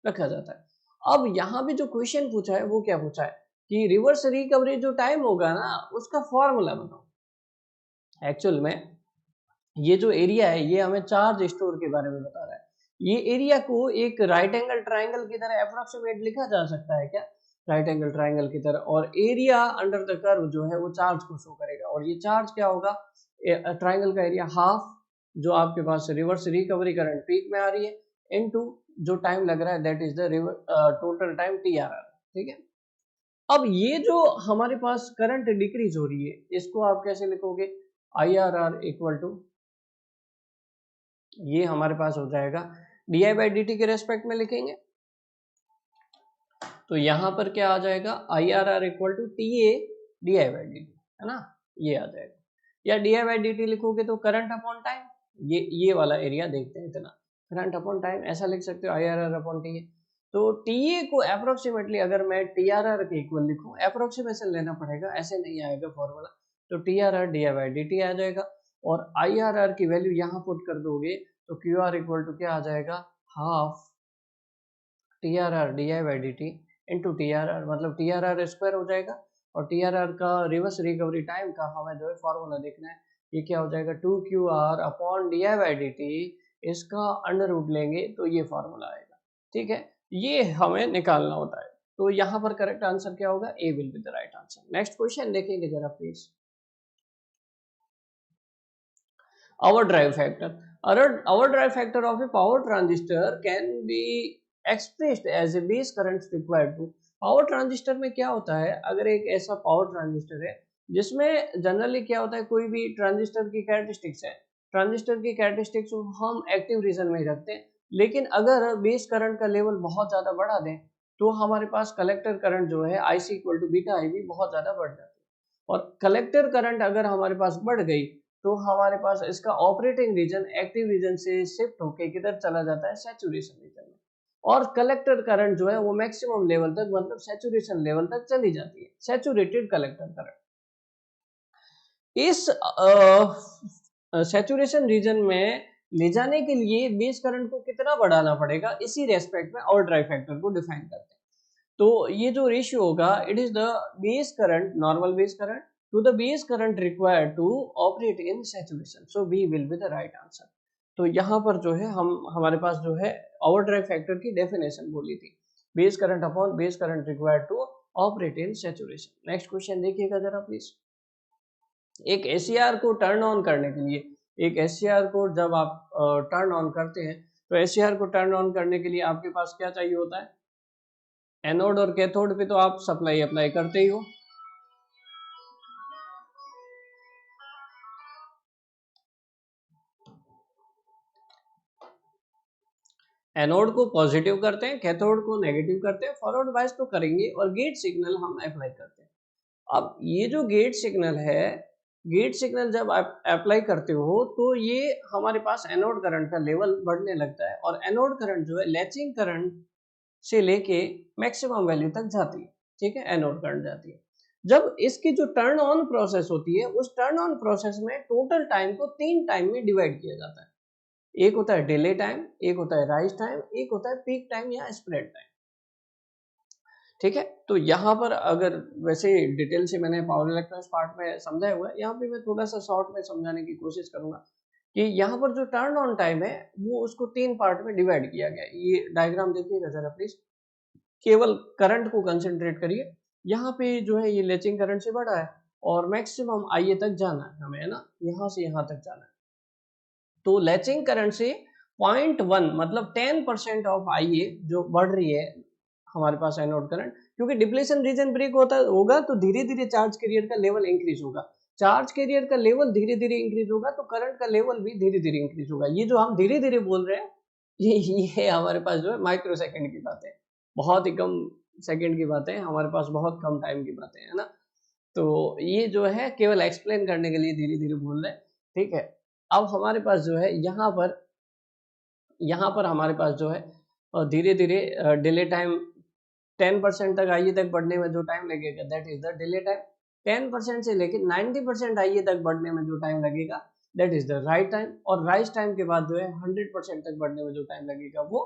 रखा जाता है। अब यहाँ भी जो क्वेश्चन पूछा है वो क्या पूछा है कि रिवर्स रिकवरी जो टाइम होगा ना उसका फॉर्मूला बताओ। एक्चुअल में ये जो एरिया है ये हमें चार्ज स्टोर के बारे में बता रहा है। ये एरिया को एक राइट एंगल ट्राइंगल की तरह अप्रोक्सीमेट लिखा जा सकता है क्या, राइट एंगल ट्राइंगल की तरह, और एरिया अंडर द कर्व जो है वो चार्ज को शो करेगा, और ये चार्ज क्या होगा, ट्राइंगल का एरिया हाफ जो आपके पास रिवर्स रिकवरी करंट पीक में आ रही है, इनटू जो टाइम लग रहा है that is the total time TRR। ठीक है, अब ये जो हमारे पास करंट डिक्रीज हो रही है इसको आप कैसे लिखोगे, IRR इक्वल टू, ये हमारे पास हो जाएगा di/dt के रेस्पेक्ट में लिखेंगे, तो यहां पर क्या आ जाएगा, IRR equal to TA di/dt, है ना, ये आ जाएगा। या di/dt लिखोगे तो करंट अपॉन टाइम, ये वाला एरिया देखते हैं, इतना करंट अपॉन टाइम ऐसा लिख सकते हो, IRR अपॉन TA। तो TA को अप्रोक्सीमेटली अगर मैं TRR के इक्वल लिखूं, अप्रोक्सीमेशन लेना पड़ेगा, ऐसे नहीं आएगा फॉर्मूला, तो TRR di/dt आ जाएगा, और IRR की वैल्यू यहाँ पुट कर दोगे तो QR इक्वल टू क्या आ जाएगा, half TRR di/dt into TRR, मतलब TRR स्क्वायर हो जाएगा, और TRR का रिवर्स रिकवरी टाइम का हमें जो है फॉर्मूला देखना है, ये क्या हो जाएगा 2QR अपॉन di/dt, इसका अंडर रूट लेंगे तो ये फॉर्मूला आएगा। ठीक है, ये हमें निकालना होता है। तो यहाँ पर करेक्ट आंसर क्या होगा, A will be the right answer. Next question देखेंगे जरा please. Our drive factor. Our drive factor of a power transistor can be expressed as a base current required to. Power transistor में क्या होता है, अगर एक ऐसा पावर ट्रांजिस्टर है जिसमें जनरली क्या होता है, कोई भी ट्रांजिस्टर की कैरेक्टरिस्टिक्स है, ट्रांजिस्टर की कैरेक्टरिस्टिक्स हम एक्टिव रीजन में ही रखते हैं, लेकिन अगर बेस करंट का लेवल बहुत ज्यादा बढ़ा दें तो हमारे पास कलेक्टर करंट जो है IC इक्वल टू बीटा आई भी बहुत ज्यादा बढ़ जाती है। और कलेक्टर करंट अगर हमारे पास बढ़ गई तो हमारे पास इसका ऑपरेटिंग रीजन एक्टिव रीजन से शिफ्ट होके किधर चला जाता है, सैचुरेशन रीजन में। और कलेक्टर करंट जो है वो मैक्सिमम लेवल तक, मतलब सैचुरेशन लेवल तक चली जाती है, सैचुरेटेड कलेक्टर करंट। इस सैचुरेशन रीजन में ले जाने के लिए बेस करंट को कितना बढ़ाना पड़ेगा, इसी रेस्पेक्ट में और ड्राइव फैक्टर को डिफाइन करते हैं। तो ये जो रेशियो होगा, it is the base current, normal base current to the base current required to operate in saturation. So B will be the right answer. तो यहाँ पर जो है हमारे पास जो है ओवरड्राइव फैक्टर की डेफिनेशन बोली थी, base current upon base current required to operate in saturation. Next question देखिएगा जरा प्लीज। एक SCR को टर्न ऑन करने के लिए, एक SCR को जब आप टर्न ऑन करते हैं तो SCR को टर्न ऑन करने के लिए आपके पास क्या चाहिए होता है, एनोड और कैथोड पे तो आप सप्लाई अप्लाई करते ही हो। एनोड को पॉजिटिव करते हैं, कैथोड को नेगेटिव करते हैं, फॉरवर्ड बायस तो करेंगे, और गेट सिग्नल हम अप्लाई करते हैं। अब ये जो गेट सिग्नल है, गेट सिग्नल जब आप अप्लाई करते हो तो ये हमारे पास एनोड करंट का लेवल बढ़ने लगता है, और एनोड करंट जो है लैचिंग करंट से लेके मैक्सिमम वैल्यू तक जाती है, ठीक है, एनोड करंट जाती है। जब इसकी जो टर्न ऑन प्रोसेस होती है, उस टर्न ऑन प्रोसेस में टोटल टाइम को 3 टाइम में डिवाइड किया जाता है। एक होता है डिले टाइम, एक होता है राइज टाइम, एक होता है पीक टाइम या स्प्रेड टाइम, ठीक है। तो यहाँ पर अगर वैसे डिटेल से मैंने पावर इलेक्ट्रॉनिक्स पार्ट में समझाया हुआ है, यहाँ पे मैं थोड़ा सा शॉर्ट में समझाने की कोशिश करूंगा कि यहाँ पर जो टर्न ऑन टाइम है वो उसको 3 पार्ट में डिवाइड किया गया है। ये डायग्राम देखिएगा जरा प्लीज, केवल करंट को कंसेंट्रेट करिए। यहाँ पे जो है ये लेचिंग करंट से बड़ा है और मैक्सिमम आईए तक जाना है हमें, है ना, यहाँ से यहाँ तक जाना है। तो लैचिंग करंट से 0.1 मतलब 10% ऑफ आईए जो बढ़ रही है हमारे पास एनोड करंट, क्योंकि डिप्लेशन रीजन ब्रेक होगा तो धीरे धीरे चार्ज कैरियर का लेवल इंक्रीज होगा, चार्ज कैरियर का लेवल धीरे धीरे इंक्रीज होगा तो करंट का लेवल भी धीरे धीरे इंक्रीज होगा। ये जो हम धीरे धीरे बोल रहे हैं ये हमारे पास जो है माइक्रो सेकेंड की बातें, बहुत ही कम सेकेंड की बातें, हमारे पास बहुत कम टाइम की बातें, है ना। तो ये जो है केवल एक्सप्लेन करने के लिए धीरे धीरे बोल रहे हैं, ठीक है। अब हमारे पास जो है यहाँ पर हमारे पास जो है धीरे धीरे डिले टाइम 10% तक आईए तक बढ़ने में जो टाइम लगेगा that is the delay time. 10% से लेकर 90% आईए तक बढ़ने में जो टाइम लगेगा that is the right time, और राइज टाइम के बाद जो है 100% तक बढ़ने में जो टाइम लगेगा वो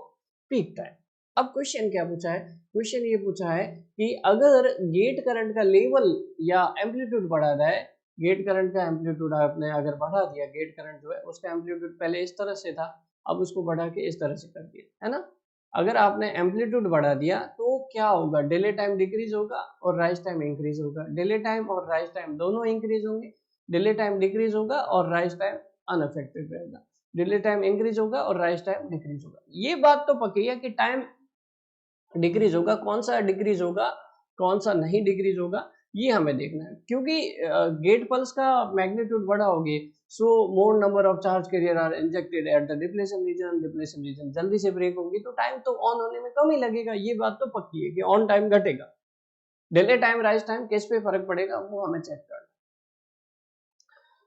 पीक टाइम। अब क्वेश्चन क्या पूछा है, क्वेश्चन ये पूछा है कि अगर गेट करंट का लेवल या एम्पलीट्यूड बढ़ा जाए, गेट करंट का एम्पलीट्यूड आपने अगर बढ़ा दिया, गेट करंट जो है उसका एम्पलीट्यूड पहले इस तरह से था, अब उसको बढ़ा के इस तरह से कर दिया, है ना। अगर आपने एम्पलीट्यूड बढ़ा दिया तो क्या होगा, डिले टाइम डिक्रीज होगा और राइज टाइम इंक्रीज होगा, डिले टाइम और राइज टाइम दोनों इंक्रीज होंगे, डिले टाइम डिक्रीज होगा और राइज टाइम अनअफेक्टेड रहेगा, डिले टाइम इंक्रीज होगा और राइज टाइम डिक्रीज होगा। ये बात तो पक्की है कि टाइम डिक्रीज होगा, कौन सा डिक्रीज होगा कौन सा नहीं डिक्रीज होगा ये हमें देखना है, क्योंकि गेट पल्स का मैग्नीट्यूड बड़ा होगी, so more number of charge carrier are injected at the depletion region, depletion region जल्दी से ब्रेक होगी तो टाइम तो ऑन होने में कम ही लगेगा, ये बात तो पक्की है कि ऑन टाइम घटेगा। डिले टाइम राइज टाइम किस पे फर्क पड़ेगा वो हमें चेक करना।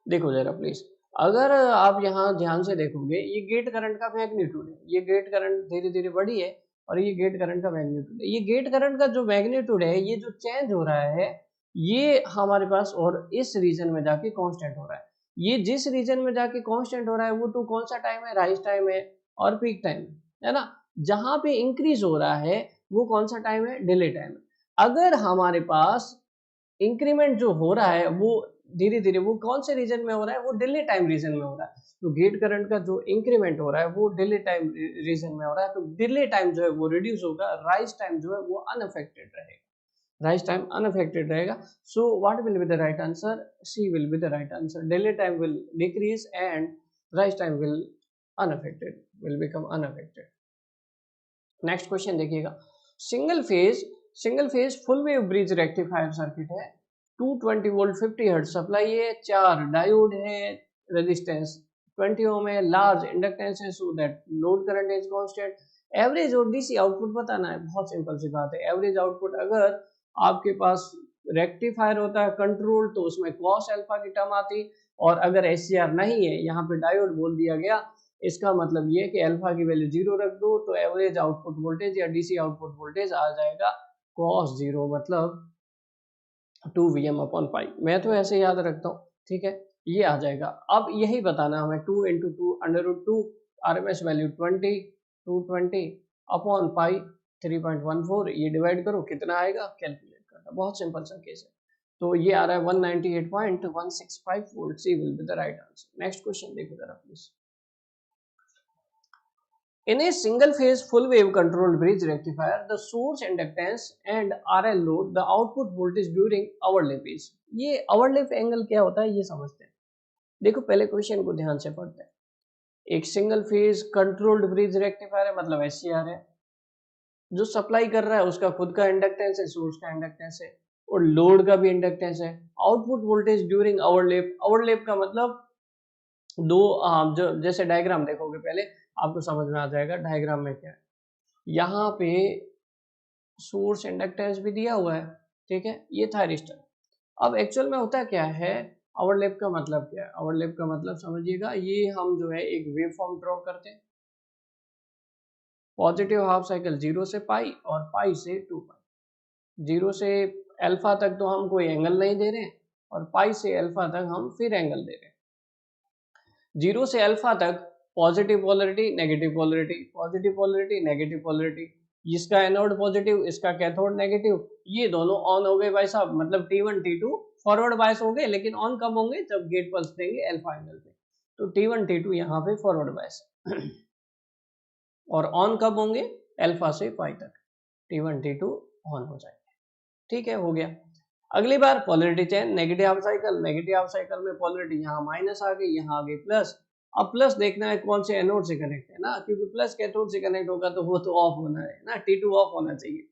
देखो जरा प्लीज, अगर आप यहाँ ध्यान से देखोगे ये गेट करंट का मैग्नीट्यूड है, ये गेट करंट धीरे धीरे बढ़ी है और ये गेट करंट का मैग्नीट्यूड है। ये गेट करंट का जो मैग्नीट्यूड है ये जो चेंज हो रहा है ये हमारे पास और इस रीजन में जाके कांस्टेंट हो रहा है। ये जिस रीजन में जाके कांस्टेंट हो रहा है वो तो कौन सा टाइम है, राइज टाइम है और पीक टाइम है ना। जहां पे इंक्रीज हो रहा है वो कौन सा टाइम है, डिले टाइम है। अगर हमारे पास इंक्रीमेंट जो हो रहा है वो धीरे धीरे वो कौन से रीजन में हो रहा है, वो डिले टाइम रीजन में हो रहा है। तो गेट करंट का जो इंक्रीमेंट हो रहा है वो डिले टाइम रीजन में हो रहा है, तो डिले टाइम जो है वो रिड्यूस होगा, राइज टाइम जो है वो अनअफेक्टेड रहेगा, राइज टाइम अनअफेक्टेड रहेगा। So what will be the right answer, C will be the right answer, delay time will decrease and rise time will unaffected, will become unaffected. Next question देखिएगा, single phase full wave bridge rectifier circuit है, 220 वोल्ट 50 हर्ट्ज सप्लाई है, 4 डायोड है, रेजिस्टेंस 20 ओम है, लार्ज इंडक्टेंस है, so that load current is constant. Average और डीसी आउटपुट बताना है, बहुत सिंपल सी बात है। एवरेज आउटपुट अगर आपके पास रेक्टिफायर होता है कंट्रोल तो उसमें कॉस अल्फा की टर्म आती, और अगर एससीआर नहीं है, यहाँ पे डायोड बोल दिया गया, इसका मतलब ये कि अल्फा की वैल्यू 0 रख दो तो एवरेज आउटपुट वोल्टेज या डीसी आउटपुट वोल्टेज आ जाएगा cos 0 मतलब 2Vm/π। मैं तो ऐसे याद रखता हूँ, ठीक है, ये आ जाएगा। अब यही बताना हमें, 2 × 2 √2 RMS वैल्यू 20 220/π 3.14, ये डिवाइड करो कितना आएगा, कैलकुलेट करना, बहुत सिंपल सा केस है। तो ये आ रहा है 198.165 volt, C will be the right answer. Next question देखो जरा please. In a single phase full wave controlled bridge rectifier, the source inductance and RL load, the output voltage during overlap is। ये overlap angle क्या होता है ये समझते हैं। देखो पहले क्वेश्चन को ध्यान से पढ़ते हैं। एक single phase controlled bridge rectifier है, मतलब एससीआर है, जो सप्लाई कर रहा है उसका खुद का इंडक्टेंस है, सोर्स का इंडक्टेंस है, और लोड का भी इंडक्टेंस है। Output voltage during overlap, overlap का मतलब दो, जो जैसे डायग्राम देखोगे पहले आपको समझ में आ जाएगा डायग्राम में क्या है। यहाँ पे सोर्स इंडक्टेंस भी दिया हुआ है, ठीक है, ये थायरिस्टर। अब एक्चुअल में होता क्या है, ओवरलैप का मतलब क्या है, ओवरलैप का मतलब समझिएगा, ये हम जो है एक वेव फॉर्म ड्रॉ करते हैं, पॉजिटिव हाफ साइकिल 0 से पाई और पाई से 2π। 0 से अल्फा तक तो हम कोई एंगल नहीं दे रहे हैं, और पाई से अल्फा तक हम फिर एंगल दे रहे हैं। 0 से अल्फा तक positive polarity negative polarity, positive polarity negative polarity, इसका एनोड पॉजिटिव इसका कैथोड नेगेटिव, ये दोनों ऑन हो गए भाई साहब, मतलब T1 T2 फॉरवर्ड बायस हो गए, लेकिन ऑन कब होंगे, जब गेट पल्स देंगे अल्फा एंगल पे, तो T1 T2 यहाँ पे फॉरवर्ड बायस और ऑन कब होंगे, अल्फा से पाई तक T1 T2 ऑन हो जाएंगे, ठीक है, हो गया। अगली बार polarity change, negative half cycle, negative half cycle में पोलरिटी यहाँ माइनस आ गई, यहाँ आ गई प्लस। अब प्लस देखना है कौन से एनोड से कनेक्ट है ना, क्योंकि प्लस कैथोड से कनेक्ट होगा तो वो तो ऑफ होना है ना, T2 ऑफ होना चाहिए,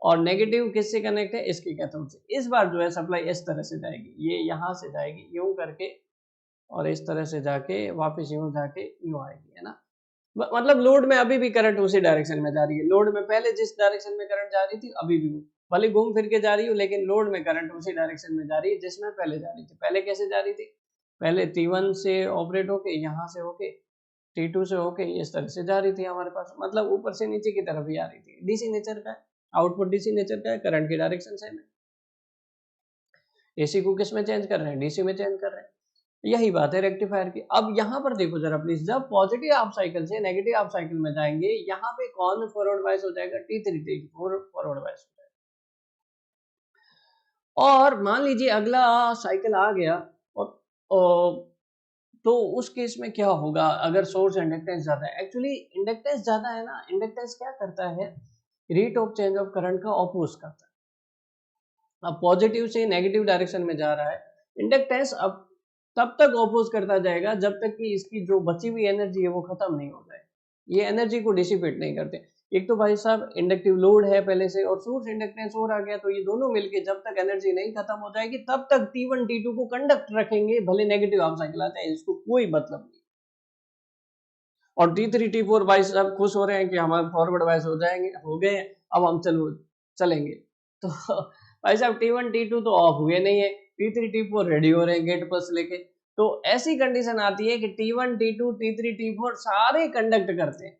और नेगेटिव किससे कनेक्ट है, इसके कैथोड से। इस बार जो है सप्लाई इस तरह से जाएगी, ये यहाँ से जाएगी यूं करके, और इस तरह से जाके वापस यूं जाके यूं आएगी, है ना, मतलब लोड में अभी भी करंट उसी डायरेक्शन में जा रही है, लोड में पहले जिस डायरेक्शन में करंट जा रही थी अभी भी भले घूम फिर के जा रही हूँ, लेकिन लोड में करंट उसी डायरेक्शन में जा रही है जिसमें पहले जा रही थी। पहले कैसे जा रही थी, पहले T1 से ऑपरेट होके, यहाँ से होके T2 से होके इस तरह से जा रही थी हमारे पास, मतलब ऊपर से नीचे की तरफ ही आ रही थी। डीसी नेचर का है आउटपुट, डीसी नेचर का है, करंट की डायरेक्शन सेम है। एसी को किस में चेंज कर रहे हैं, डीसी में चेंज कर रहे हैं, यही बात है रेक्टिफायर की। अब यहाँ पर देखो जरा प्लीज, जब पॉजिटिव हाफ साइकिल से नेगेटिव हाफ साइकिल में जाएंगे, यहाँ पे कौन फॉरवर्ड बायस हो जाएगा, T3 T4 फॉरवर्ड बायस हो जाएगा। और मान लीजिए अगला साइकिल आ गया, और तो उस केस में क्या होगा, अगर सोर्स इंडक्टेंस ज्यादा है, एक्चुअली इंडक्टेंस ज्यादा है ना, इंडक्टेंस क्या करता है, rate of change of current का ऑपोज करता है। अब पॉजिटिव से नेगेटिव डायरेक्शन में जा रहा है, इंडक्टेंस अब तब तक ऑपोज करता जाएगा जब तक कि इसकी जो बची हुई एनर्जी है वो खत्म नहीं हो जाए, ये एनर्जी को डिसिपेट नहीं करते। एक तो भाई साहब इंडक्टिव लोड है पहले से, और सोर्स इंडक्टेंस और आ गया, तो ये दोनों मिलके जब तक एनर्जी नहीं खत्म हो जाएगी तब तक T1 T2 को कंडक्ट रखेंगे, भले नेगेटिव हाफ साइकिल आते हैं, इसको कोई मतलब नहीं। और T3 T4 भाई साहब खुश हो रहे हैं कि हमारे फॉरवर्ड बायस हो जाएंगे, हो गए, अब हम चलेंगे, तो भाई साहब T1 T2 तो ऑफ हुए नहीं है, T3 T4 रेडी हो रहे हैं गेट पल्स लेके। तो ऐसी कंडीशन आती है कि T1 T2 T3 T4 सारे कंडक्ट करते हैं,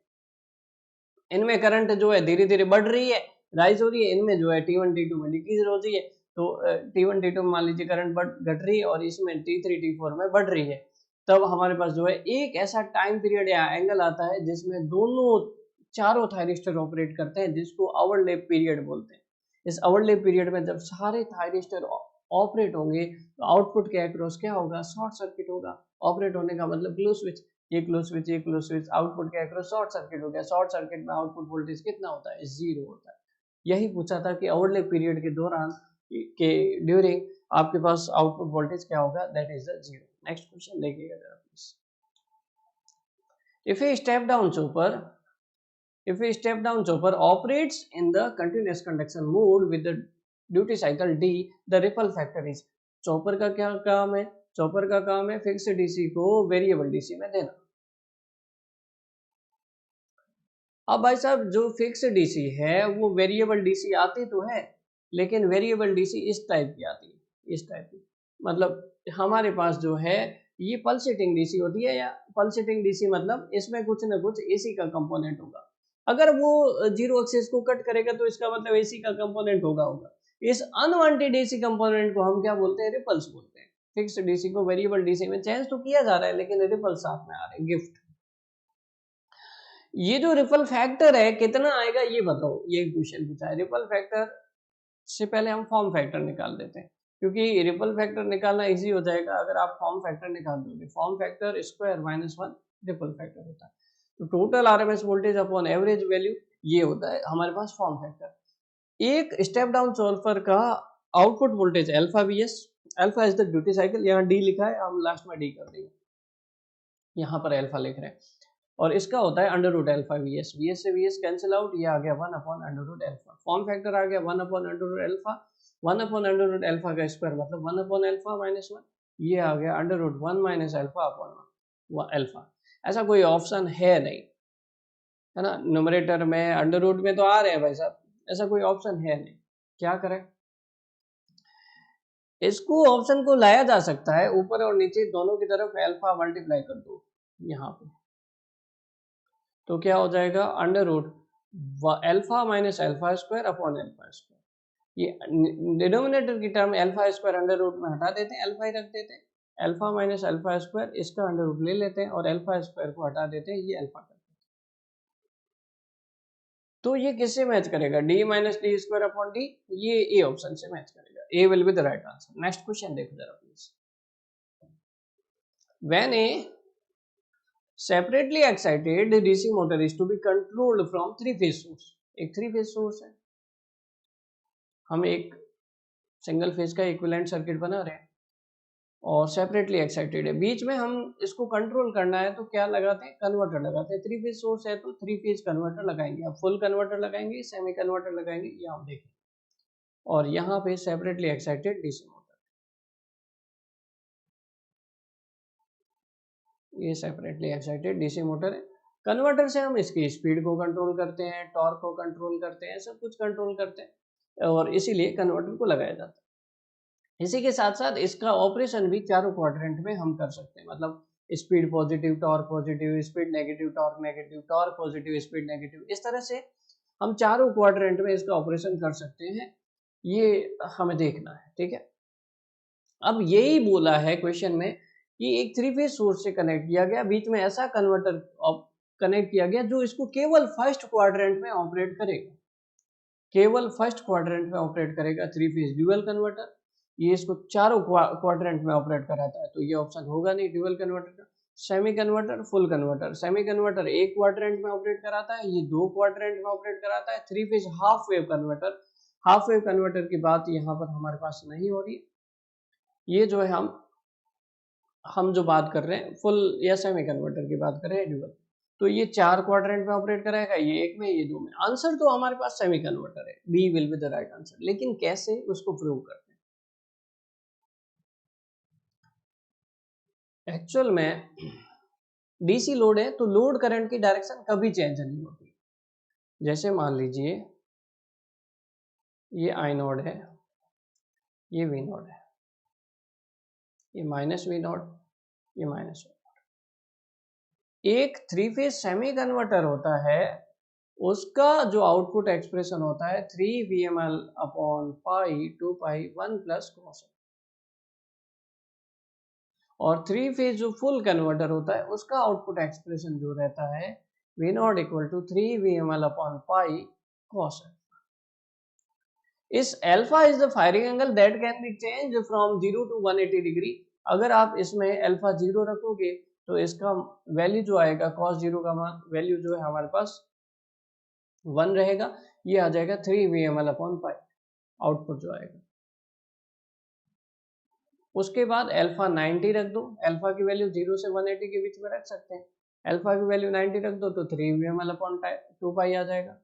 इनमें करंट जो है धीरे धीरे बढ़ रही है, राइज हो रही है, इनमें जो है T1 T2 में डिक्रीज हो रही है, तो T1 T2 में मान लीजिए करंट घट रही है और इसमें T3 T4 में बढ़ रही है। तब हमारे पास जो है एक ऐसा टाइम पीरियड या एंगल आता है जिसमें दोनों चारों थायरिस्टर ऑपरेट करते हैं, जिसको ओवरलैप पीरियड बोलते हैं। इस ओवरलैप पीरियड में जब सारे थायरिस्टर ऑपरेट होंगे तो आउटपुट के अक्रॉस क्या होगा, शॉर्ट सर्किट होगा। ऑपरेट होने का मतलब क्लोज स्विच, ये क्लोज स्विच, ये क्लोज स्विच, आउटपुट के अक्रॉस शॉर्ट सर्किट हो गया। शॉर्ट सर्किट में आउटपुट वोल्टेज कितना होता है, 0 होता है। यही पूछा था कि ओवरलैप पीरियड के दौरान के ड्यूरिंग आपके पास आउटपुट वोल्टेज क्या होगा, that is the 0। Next question देखिएगा जरा please. If a step down chopper operates in the continuous conduction mode with the duty cycle D, the ripple factor is। Chopper का क्या काम है, चॉपर का काम है फिक्स डीसी को वेरिएबल डीसी में देना। अब भाई साहब जो फिक्स डीसी है वो वेरिएबल डीसी आती तो है, लेकिन वेरिएबल डीसी इस टाइप की आती है, इस टाइप की। मतलब हमारे पास जो है ये पल्सेटिंग डीसी होती है, या पल्सेटिंग डीसी मतलब इसमें कुछ ना कुछ एसी का कंपोनेंट होगा। अगर वो जीरो एक्सिस को कट करेगा तो इसका मतलब एसी का कंपोनेंट होगा। इस अनवांटेड एसी कंपोनेंट को हम क्या बोलते हैं, रिपल्स बोलते हैं। फिक्स डीसी को वेरिएबल डीसी में चेंज तो किया जा रहा है, लेकिन रिपल साथ में आ रहे हैं, गिफ्ट। ये जो रिपल फैक्टर है कितना आएगा ये बताओ, ये क्वेश्चन पूछा है। रिपल फैक्टर से पहले हम फॉर्म फैक्टर निकाल देते हैं, क्योंकि रिपल फैक्टर निकालना इजी हो जाएगा अगर आप फॉर्म फैक्टर निकाल दोगे। Form factor square minus 1 ripple factor होता है। तो total RMS voltage upon average value ये होता है हमारे पास फॉर्म फैक्टर। एक स्टेप डाउन सॉल्वर का output voltage alpha VS, alpha is the duty cycle, यहाँ डी लिखा है, हम लास्ट में डी कर देंगे, यहाँ पर अल्फा लिख रहे हैं। और इसका होता है under root alpha VS, VS से वीएस कैंसिल आउट, ये आ गया 1 upon under root alpha. Form factor आ गया 1 upon under root alpha, 1 upon under root alpha का स्क्वायर मतलब 1 अपॉन अल्फा माइनस 1, ये आ गया under root 1 minus alpha upon alpha. ऐसा कोई ऑप्शन है नहीं, है ना, न्यूमरेटर में अंडर रूट में तो आ रहे हैं भाई साहब, ऐसा कोई ऑप्शन है नहीं। क्या करें, इसको ऑप्शन को लाया जा सकता है ऊपर और नीचे दोनों की तरफ अल्फा मल्टीप्लाई कर दो यहाँ पे, तो क्या हो जाएगा under root alpha minus alpha square upon alpha square. ये डिनोमिनेटर की term alpha square under root में हटा देते हैं, अल्फा ही रख देते हैं। अल्फा माइनस अल्फा स्क्वायर इसका अंडर रूट ले लेते हैं और अल्फा स्क्वायर को हटा देते हैं, ये अल्फा कर देते हैं। तो ये किससे मैच करेगा, D minus D square upon D, ये ए ऑप्शन से मैच करेगा। A will be the right answer. Next question देखो जरा please. When a separately excited DC motor is to be controlled from three phase source। एक थ्री फेज सोर्स है, हम एक सिंगल फेज का इक्विवेलेंट सर्किट बना रहे हैं और सेपरेटली एक्साइटेड है, बीच में हम इसको कंट्रोल करना है तो क्या लगाते हैं, कन्वर्टर लगाते हैं। थ्री फेज सोर्स है तो थ्री फेज कन्वर्टर लगाएंगे, आप फुल कन्वर्टर लगाएंगे, सेमी कन्वर्टर लगाएंगे, ये हम देखें। और यहाँ पे सेपरेटली एक्साइटेड डीसी मोटर, ये सेपरेटली एक्साइटेड डीसी मोटर है। कन्वर्टर से हम इसकी स्पीड को कंट्रोल करते हैं, टॉर्क को कंट्रोल करते हैं, सब कुछ कंट्रोल करते हैं और इसीलिए कन्वर्टर को लगाया जाता है। इसी के साथ साथ इसका ऑपरेशन भी चारों क्वाड्रेंट में हम कर सकते हैं, मतलब speed positive torque positive, speed negative torque negative, torque positive speed negative, इस तरह से हम चारों क्वाड्रेंट में इसका ऑपरेशन कर सकते हैं। ये हमें देखना है, ठीक है। अब यही बोला है क्वेश्चन में कि एक थ्री फेज सोर्स से कनेक्ट किया गया, बीच में ऐसा कन्वर्टर कनेक्ट किया गया जो इसको केवल फर्स्ट क्वाड्रेंट में ऑपरेट करेगा, केवल फर्स्ट क्वाड्रेंट में ऑपरेट करेगा। थ्री फेज ड्यूअल कन्वर्टर, ये इसको चारों क्वाड्रेंट में ऑपरेट कराता है, तो ये ऑप्शन होगा नहीं ड्यूअल कन्वर्टर का। Semi converter, full converter, semi converter एक क्वाड्रेंट में ऑपरेट कराता है, ये दो क्वाड्रेंट में ऑपरेट कराता है। Three phase half wave converter, half wave converter की बात यहाँ पर हमारे पास नहीं हो रही, ये जो है हम जो बात कर रहे हैं फुल या सेमी कन्वर्टर की बात कर रहे हैं ड्यूअल। तो ये चार क्वाड्रेंट में ऑपरेट कराएगा, ये एक में, ये दो में। आंसर तो हमारे पास सेमी कन्वर्टर है, B will be the right answer. लेकिन कैसे, उसको प्रूव करते हैं। एक्चुअल में डीसी लोड है तो लोड करंट की डायरेक्शन कभी चेंज नहीं होती। जैसे मान लीजिए ये आई नोड है, ये वी नोड है, ये माइनस वी नोड, ये माइनस वी नोड। एक थ्री फेज सेमी कन्वर्टर होता है, उसका जो आउटपुट एक्सप्रेशन होता है 3 VML upon pi 2 pi 1 plus cos. और थ्री फेज जो फुल कन्वर्टर होता है उसका आउटपुट एक्सप्रेशन जो रहता है V not equal to 3 VML upon pi cos. इस alpha is the firing angle that can be change from 0 to 180 degree. अगर आप इसमें अल्फा 0 रखोगे तो इसका वैल्यू जो आएगा cos 0 का वैल्यू जो है हमारे पास 1 रहेगा, ये आ जाएगा 3 VML अपॉन पाई आउटपुट जो आएगा। उसके बाद अल्फा 90 रख दो, अल्फा की वैल्यू 0 से 180 के बीच में रख सकते हैं, अल्फा की वैल्यू 90 रख दो तो 3 VML अपॉन 2 पाई आ जाएगा,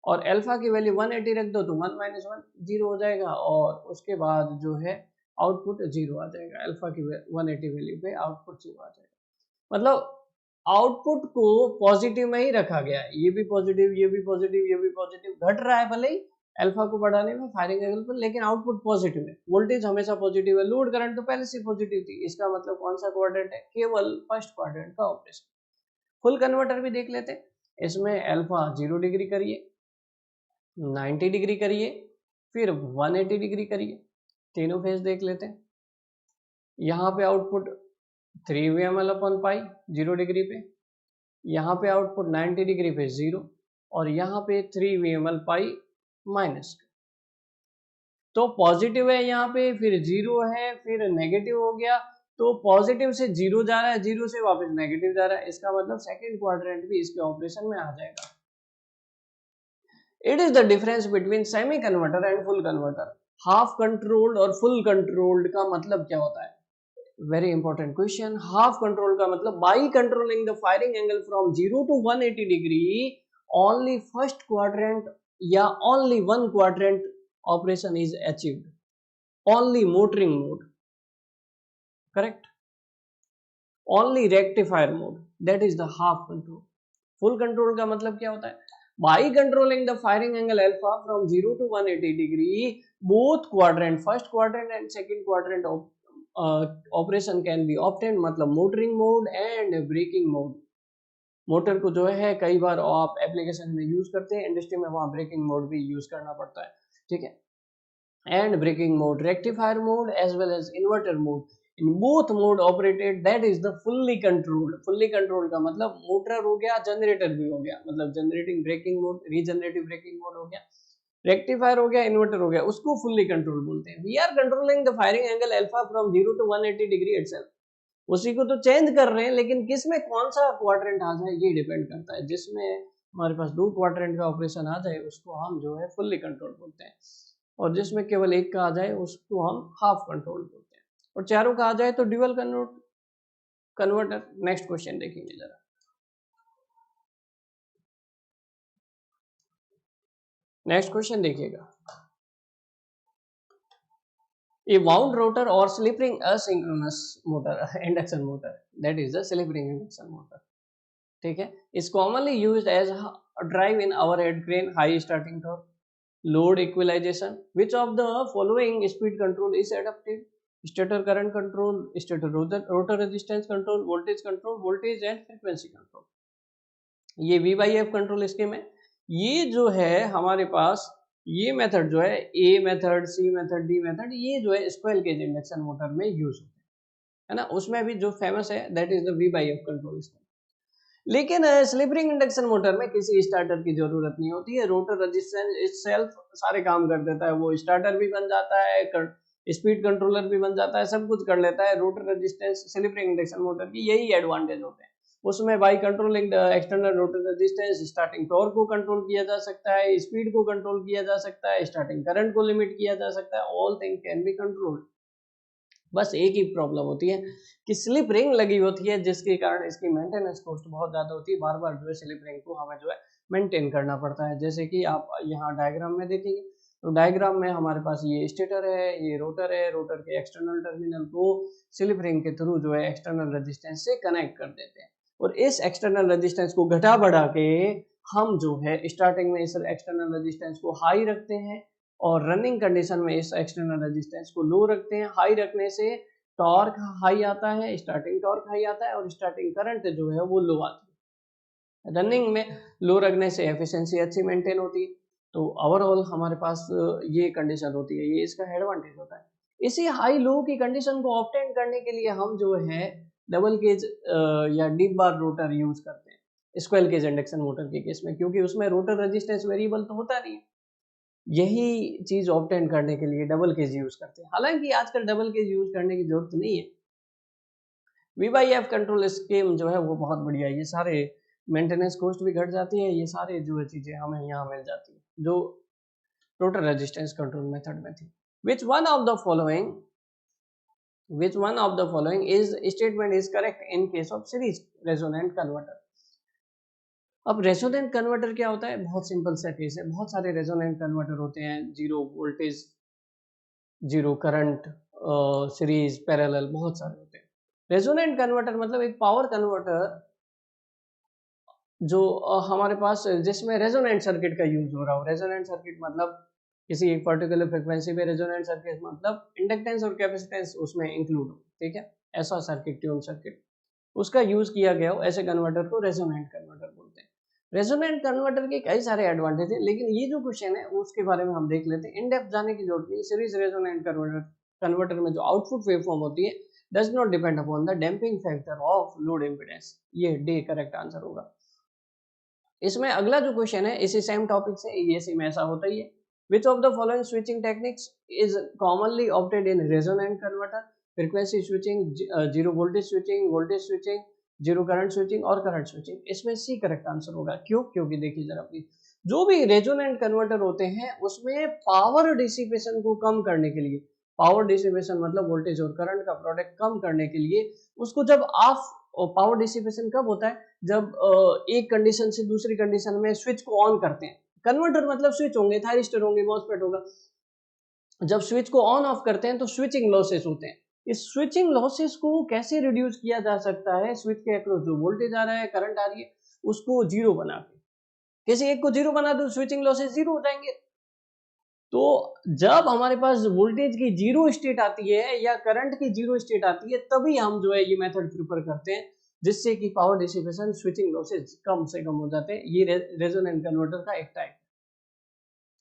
और अल्फा की वैल्यू 180 रख दो तो 1 माइनस 1 जीरो हो जाएगा, और उसके बाद जो है आउटपुट जीरो आ जाएगा, अल्फा की 180 वैल्यू पे आउटपुट जीरो आ जाएगा। मतलब आउटपुट को पॉजिटिव में ही रखा गया है, ये भी पॉजिटिव, ये भी पॉजिटिव, ये भी पॉजिटिव, घट रहा है भले ही अल्फा को बढ़ाने में फायरिंग एंगल पर, लेकिन आउटपुट पॉजिटिव है, वोल्टेज हमेशा पॉजिटिव है, लोड करंट तो पहले से पॉजिटिव थी, इसका मतलब कौन सा क्वाड्रेंट है, केवल फर्स्ट क्वाड्रेंट का ऑपरेशन। फुल कन्वर्टर भी देख लेते हैं, इसमें अल्फा 0 डिग्री करिए, 90 डिग्री करिए, फिर 180 डिग्री करिए, तीनों फेज देख लेते हैं। यहाँ पे आउटपुट 3 VML अपॉन पाई 0 डिग्री पे, यहाँ पे आउटपुट 90 डिग्री पे 0, और यहाँ पे 3 VML पाई माइनस। तो पॉजिटिव है यहाँ पे, फिर 0 है, फिर नेगेटिव हो गया, तो पॉजिटिव से 0 जा रहा है, 0 से वापस नेगेटिव जा रहा है, इसका मतलब सेकेंड क्वाड्रेंट भी इसके ऑपरेशन में आ जाएगा। It is the difference between semi converter and full converter. Half controlled और फुल कंट्रोल्ड का मतलब क्या होता है, very important question. Half control का मतलब by controlling the firing angle from 0 to 180 degree only first quadrant या only one quadrant operation is achieved, only motoring mode, correct, only rectifier mode, that is the half control. Full control का मतलब क्या होता है, by controlling the firing angle alpha from 0 to 180 degree, both quadrant, first quadrant and second quadrant of operation can be obtained, मतलब motoring mode and braking mode। Motor को जो है कई बार आप एप्लीकेशन में यूज करते हैं, इंडस्ट्री में वहां ब्रेकिंग मोड भी यूज करना पड़ता है, ठीक है, and braking mode, rectifier mode as well as inverter mode, in both mode operated, that is the fully controlled। fully controlled का मतलब मोटर हो गया, जनरेटर भी हो गया, मतलब generating braking mode, regenerative braking mode हो गया, रेक्टिफायर हो गया, इन्वर्टर हो गया, उसको फुल्ली कंट्रोल बोलते हैं। We are controlling the firing angle alpha from 0 to 180 degree itself, उसी को तो चेंज कर रहे हैं, लेकिन किस में कौन सा क्वाड्रेंट आ जाए ये डिपेंड करता है। जिसमें हमारे पास दो क्वाड्रेंट का ऑपरेशन आ जाए उसको हम जो है फुल्ली कंट्रोल बोलते हैं, और जिसमें केवल एक का आ जाए उसको हम हाफ कंट्रोल बोलते हैं, और चारों का आ जाए तो ड्यूअल कन्वर्टर। नेक्स्ट क्वेश्चन देखेंगे जरा, नेक्स्ट क्वेश्चन देखिएगा। A wound rotor or slip ring asynchronous motor induction motor, that is the slip ring induction motor, ठीक है, is commonly used as a drive in overhead crane, high starting torque, load equalization, which of the following speed control is adapted, stator current control, stator rotor resistance control, voltage and frequency control। ये V/F कंट्रोल स्कीम है। ये जो है हमारे पास ये मेथड जो है A method, C method, D method, ये जो है स्क्वेयर केज इंडक्शन मोटर में यूज होते हैं, है ना। उसमें भी जो फेमस है that is the V/F control scheme. लेकिन स्लिप रिंग इंडक्शन मोटर में किसी स्टार्टर की जरूरत नहीं होती है, रोटर रेजिस्टेंस इटसेल्फ सारे काम कर देता है, वो स्टार्टर भी बन जाता है, स्पीड कंट्रोलर भी बन जाता है, सब कुछ कर लेता है। Rotor resistance slip ring induction motor की यही एडवांटेज होते हैं। उसमें by controlling the external rotor resistance starting torque को कंट्रोल किया जा सकता है, स्पीड को कंट्रोल किया जा सकता है, स्टार्टिंग करंट को लिमिट किया जा सकता है, all thing can be controlled. बस एक ही प्रॉब्लम होती है कि स्लिप रिंग लगी होती है, जिसके कारण इसकी मेंटेनेंस कॉस्ट बहुत ज़्यादा होती है, बार बार जो है स्लिप रिंग को हमें जो है मेंटेन करना पड़ता है। जैसे कि आप यहाँ डायग्राम में देखेंगे तो डायग्राम में हमारे पास ये स्टेटर है, ये रोटर है, रोटर के एक्सटर्नल टर्मिनल को स्लिप रिंग के थ्रू जो है एक्सटर्नल रेजिस्टेंस से कनेक्ट कर देते हैं, और इस एक्सटर्नल रेजिस्टेंस को घटा बढ़ा के हम जो है स्टार्टिंग में इस एक्सटर्नल रेजिस्टेंस को हाई रखते हैं, और रनिंग कंडीशन में इस एक्सटर्नल रेजिस्टेंस को लो रखते हैं। हाई रखने से टॉर्क हाई आता है, स्टार्टिंग टॉर्क हाई आता है, और स्टार्टिंग करंट जो है वो लो आती है। रनिंग में लो रखने से एफिशिएंसी अच्छी मेंटेन होती है। तो ओवरऑल हमारे पास ये कंडीशन होती है, ये इसका एडवांटेज होता है। इसी हाई लो की कंडीशन को ऑब्टेन करने के लिए हम जो है डबल केज या डीप बार रोटर यूज करते हैं स्क्वेयर केज इंडक्शन मोटर के केस में, क्योंकि उसमें रोटर रेजिस्टेंस वेरिएबल तो होता नहीं है, यही चीज ऑब्टेन करने के लिए डबल केज यूज करते हैं। हालांकि आजकल डबल केज यूज करने की जरूरत नहीं है। V/F कंट्रोल स्कीम जो है वो बहुत बढ़िया है। ये सारे मेंटेनेंस कॉस्ट भी घट जाती है, ये सारे जो चीजें हमें यहाँ मिल जाती है जो टोटल रेजिस्टेंस कंट्रोल मेथड में थी। Which one of the following is statement is correct in case of series resonant converter? अब रेजोनेंट कन्वर्टर क्या होता है? बहुत सिंपल सा केस है। बहुत सारे रेजोनेंट कन्वर्टर होते हैं, zero voltage, zero current, series, parallel, बहुत सारे होते हैं। रेजोनेंट कन्वर्टर मतलब एक पावर कन्वर्टर जो हमारे पास जिसमें रेजोनेंट सर्किट का यूज हो रहा हो। रेजोनेंट सर्किट मतलब किसी एक पर्टिकुलर फ्रिक्वेंसी पे रेजोनेंट सर्किट मतलब इंडक्टेंस और कैपेसिटेंस उसमें इंक्लूड हो, ठीक है, ऐसा सर्किट, ट्यून सर्किट, उसका यूज किया गया हो, ऐसे कन्वर्टर को रेजोनेंट कन्वर्टर बोलते हैं। रेजोनेंट कन्वर्टर के कई सारे एडवांटेज है, लेकिन ये जो क्वेश्चन है उसके बारे में हम देख लेते हैं। इन डेप्थ जाने की जरूरत नहीं। सीरीज रेजोनेंट कन्वर्टर में जो आउटपुट वेवफॉर्म होती है does not depend upon the damping factor of load impedance. ये डी करेक्ट आंसर होगा। इसमें अगला जो क्वेश्चन है इसी सेम टॉपिक से, ये सेम ऐसा होता ही है। Which of the following switching techniques is commonly opted in resonant converter? Frequency switching, zero voltage switching, zero current switching और current switching। इसमें सी करेक्ट आंसर होगा। क्यों? क्योंकि देखिए जरा प्लीज, जो भी रेजोनेंट कन्वर्टर होते हैं उसमें पावर डिसिपेशन को कम करने के लिए, पावर डिसिपेशन मतलब वोल्टेज और करंट का प्रोडक्ट कम करने के लिए, उसको जब ऑफ, पावर डिसिपेशन कब होता है? जब एक कंडीशन से दूसरी कंडीशन में स्विच को ऑन करते हैं। कन्वर्टर मतलब स्विच होंगे, थायरिस्टर होंगे, मॉसफेट होगा। जब स्विच को ऑन ऑफ करते हैं तो स्विचिंग लॉसेस होते हैं। इस स्विचिंग लॉसेस को कैसे रिड्यूस किया जा सकता है? स्विच के अक्रॉस जो वोल्टेज आ रहा है, करंट आ रही है, उसको जीरो बना के, किसी एक को जीरो बना दो, स्विचिंग लॉसेस जीरो हो जाएंगे। तो जब हमारे पास वोल्टेज की जीरो स्टेट आती है या करंट की जीरो स्टेट आती है, तभी हम जो है ये मेथड प्रिफर करते हैं, जिससे कि पावर डिसिपेशन, स्विचिंग लॉसेस कम से कम हो जाते हैं। ये रेजोनेंट कन्वर्टर का एक टाइप,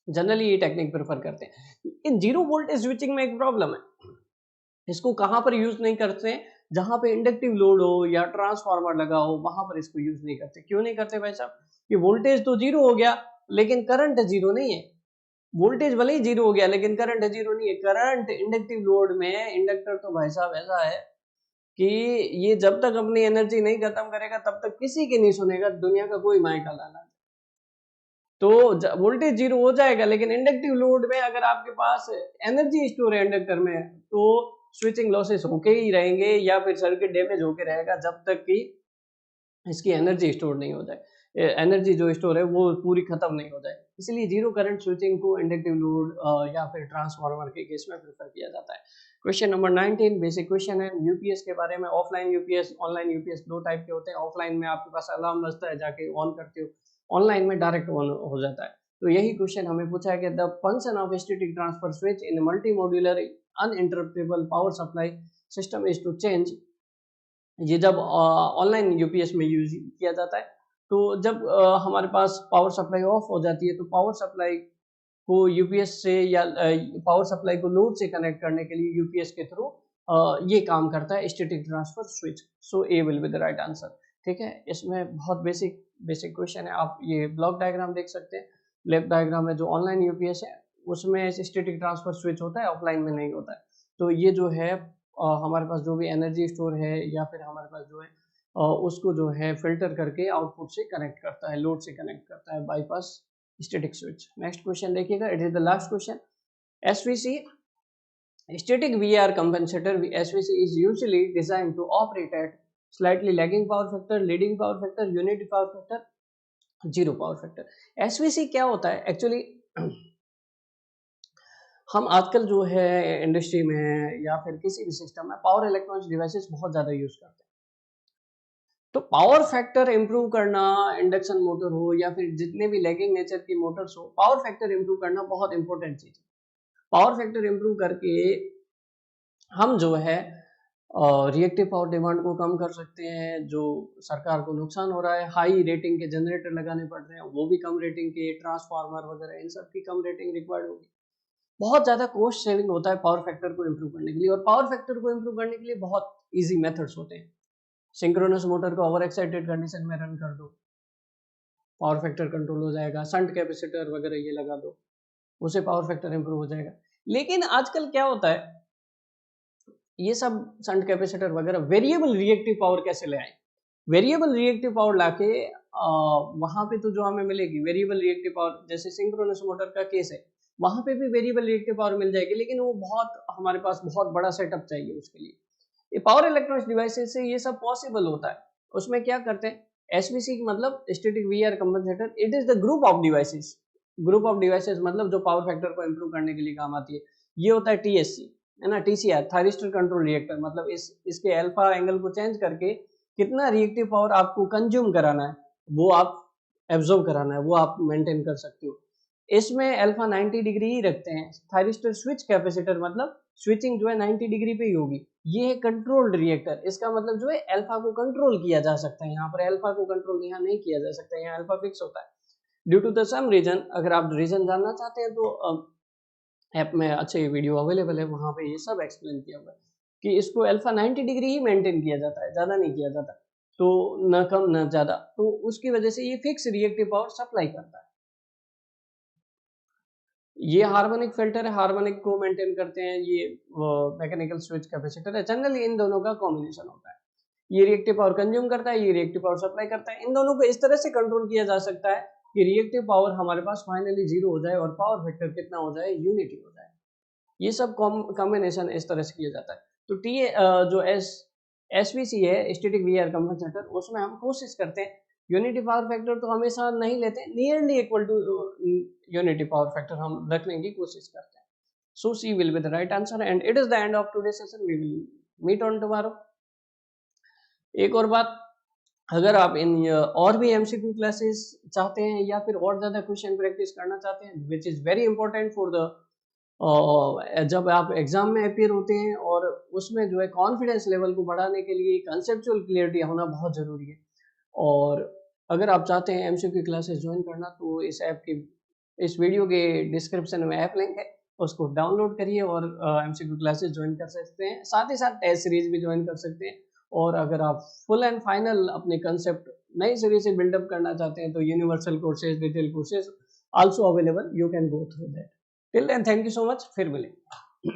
जनरली ये टेक्निक प्रेफर करते हैं। इन जीरो वोल्टेज स्विचिंग में एक प्रॉब्लम है, इसको कहां पर यूज नहीं करते हैं? जहां पे इंडक्टिव लोड हो या ट्रांसफार्मर लगा हो, वहां पर इसको यूज नहीं करते। क्यों नहीं करते भाई साहब? कि वोल्टेज तो जीरो हो गया लेकिन करंट जीरो नहीं है। वोल्टेज भले ही जीरो हो गया लेकिन करंट जीरो नहीं है। करंट इंडक्टिव लोड में, इंडक्टर तो भाई साहब ऐसा है कि ये जब तक अपनी एनर्जी नहीं खत्म करेगा तब तक किसी की नहीं सुनेगा, दुनिया का कोई माइक लाना। तो वोल्टेज जीरो हो जाएगा, लेकिन इंडक्टिव लोड में अगर आपके पास एनर्जी स्टोर है इंडक्टर में, तो स्विचिंग लॉसेस होके ही रहेंगे या फिर सर्किट डैमेज होके रहेगा जब तक कि इसकी एनर्जी स्टोर नहीं हो जाए, एनर्जी जो स्टोर है वो पूरी खत्म नहीं हो जाए। इसलिए जीरो करंट स्विचिंग को इंडक्टिव लोड या फिर ट्रांसफार्मर के केस में प्रेफर किया जाता है। क्वेश्चन नंबर 19 बेसिक क्वेश्चन है यूपीएस के बारे में। ऑफलाइन यूपीएस, ऑनलाइन यूपीएस दो टाइप के होते हैं। ऑफलाइन में आपके पास अलार्म बजता है, जाके ऑन करते हो, ऑनलाइन में डायरेक्ट ऑन हो जाता है। तो यही क्वेश्चन हमें पूछा है कि the function of static transfer switch in multi modular uninterruptible power supply system is to change. ये जब ऑनलाइन यूपीएस में यूज किया जाता है, तो जब हमारे पास पावर सप्लाई ऑफ हो जाती है तो पावर सप्लाई को यूपीएस से या पावर सप्लाई को लोड से कनेक्ट करने के लिए यूपीएस के थ्रू ये काम करता है static transfer switch. So A will be the right answer. ठीक है, इसमें बहुत बेसिक क्वेश्चन है। आप ये ब्लॉक डायग्राम देख सकते हैं। लेफ्ट डायग्राम में जो ऑनलाइन यूपीएस है उसमें स्टैटिक ट्रांसफर स्विच होता है, ऑफलाइन में नहीं होता है। तो ये जो है हमारे पास जो भी एनर्जी स्टोर है या फिर हमारे पास जो है उसको जो है फिल्टर करके आउटपुट से कनेक्ट करता है, लोड से कनेक्ट करता है, bypass static switch. Next question देखिएगा, it is the last question. SVC static VR compensator SVC is usually designed to operate at slightly lagging power factor, leading power factor, unity power factor, zero power factor। SVC क्या होता है एक्चुअली? हम आजकल जो है इंडस्ट्री में या फिर किसी भी सिस्टम में पावर इलेक्ट्रॉनिक्स डिवाइसेस बहुत ज्यादा यूज करते हैं। तो पावर फैक्टर इंप्रूव करना, इंडक्शन मोटर हो या फिर जितने भी लैगिंग नेचर की मोटर्स हो, पावर फैक्टर इंप्रूव करना बहुत इंपॉर्टेंट चीज है। पावर फैक्टर इंप्रूव करके हम जो है रिएक्टिव पावर डिमांड को कम कर सकते हैं। जो सरकार को नुकसान हो रहा है, हाई रेटिंग के जनरेटर लगाने पड़ रहे हैं, वो भी कम रेटिंग के, ट्रांसफार्मर वगैरह इन सब की कम रेटिंग रिक्वायर्ड होगी। बहुत ज़्यादा कॉस्ट सेविंग होता है पावर फैक्टर को इम्प्रूव करने के लिए। और पावर फैक्टर को इम्प्रूव करने के लिए बहुत ईजी मेथड्स होते हैं। सिंक्रोनस मोटर को ओवर एक्साइटेड कंडीशन में रन कर दो, पावर फैक्टर कंट्रोल हो जाएगा। शंट कैपेसिटर वगैरह ये लगा दो, उससे पावर फैक्टर इंप्रूव हो जाएगा। लेकिन आजकल क्या होता है, ये सब शंट कैपेसिटर वगैरह वेरिएबल रिएक्टिव पावर कैसे ले आए? वेरिएबल रिएक्टिव पावर लाके वहां पे तो जो हमें मिलेगी वेरिएबल रिएक्टिव पावर, जैसे सिंक्रोनस मोटर का केस है, वहां पे भी वेरिएबल रिएक्टिव पावर मिल जाएगी, लेकिन वो बहुत हमारे पास बहुत बड़ा सेटअप चाहिए उसके लिए। ये पावर इलेक्ट्रॉनिक्स डिवाइसेस से ये सब पॉसिबल होता है। उसमें क्या करते हैं, एसवीसी मतलब static VR compensator, it is the group of devices. Group of devices मतलब जो पावर फैक्टर को इंप्रूव करने के लिए काम आती है। ये होता है टीएससी, है ना, टीसीआर थायरिस्टर कंट्रोल रिएक्टर, मतलब इसके अल्फा एंगल को चेंज करके कितना रिएक्टिव पावर आपको कंज्यूम कराना है वो आप एब्जॉर्ब कराना है, वो आप मेंटेन कर सकते हो। इसमें अल्फा 90 डिग्री ही रखते हैं। थायरिस्टर स्विच कैपेसिटर मतलब स्विचिंग जो है 90 डिग्री पे ही होगी। ये है कंट्रोल्ड रिएक्टर, इसका मतलब जो है अल्फा को कंट्रोल किया जा सकता है। यहाँ पर अल्फा को कंट्रोल यहाँ नहीं किया जा सकता, यहाँ अल्फा फिक्स होता है due to the some reason. अगर आप रीजन जानना चाहते हैं तो ऐप में अच्छे वीडियो अवेलेबल है, वहाँ पे ये सब एक्सप्लेन किया हुआ है कि इसको अल्फा 90 डिग्री ही मेंटेन किया जाता है, ज़्यादा नहीं किया जाता, तो न कम न ज़्यादा, तो उसकी वजह से ये फिक्स रिएक्टिव पावर सप्लाई करता है। ये हार्मोनिक फिल्टर है, हार्मोनिक को मेंटेन करते हैं, ये मैकेनिकल स्विच कैपेसिटर है। जनरली इन दोनों का कॉम्बिनेशन होता है। ये रिएक्टिव पावर कंज्यूम करता है, ये रिएक्टिव पावर सप्लाई करता है। इन दोनों को इस तरह से कंट्रोल किया जा सकता है कि रिएक्टिव पावर हमारे पास फाइनली 0 हो जाए और पावर फैक्टर कितना हो जाए, यूनिटी हो जाए। ये सब कॉम्बिनेशन इस तरह से किया जाता है। तो जो एसवीसी है, स्टैटिक वीआर कंपनसेटर, उसमें हम कोशिश करते हैं यूनिटी पावर फैक्टर तो हमेशा नहीं लेते, nearly equal to unity power factor हम रखने की कोशिश करते हैं। So C will be the right answer and it is the end of today session. We will meet on tomorrow. एक और बात, अगर आप इन और भी एमसीक्यू क्लासेस चाहते हैं या फिर और ज़्यादा क्वेश्चन प्रैक्टिस करना चाहते हैं, which is very important for the जब आप एग्जाम में अपियर होते हैं, और उसमें जो है कॉन्फिडेंस लेवल को बढ़ाने के लिए कंसेप्चुअल क्लियरिटी होना बहुत ज़रूरी है। और अगर आप चाहते हैं एमसीक्यू क्लासेस ज्वाइन करना, तो इस वीडियो के डिस्क्रिप्शन में ऐप लिंक है, उसको डाउनलोड करिए और एमसीक्यू क्लासेस ज्वाइन कर सकते हैं। साथ ही साथ टेस्ट सीरीज भी ज्वाइन कर सकते हैं। और अगर आप फुल एंड फाइनल अपने कंसेप्ट नई सीरीज से बिल्डअप करना चाहते हैं, तो universal courses, detail courses also available, you can go through that. Till then thank you so much, फिर मिलेंगे।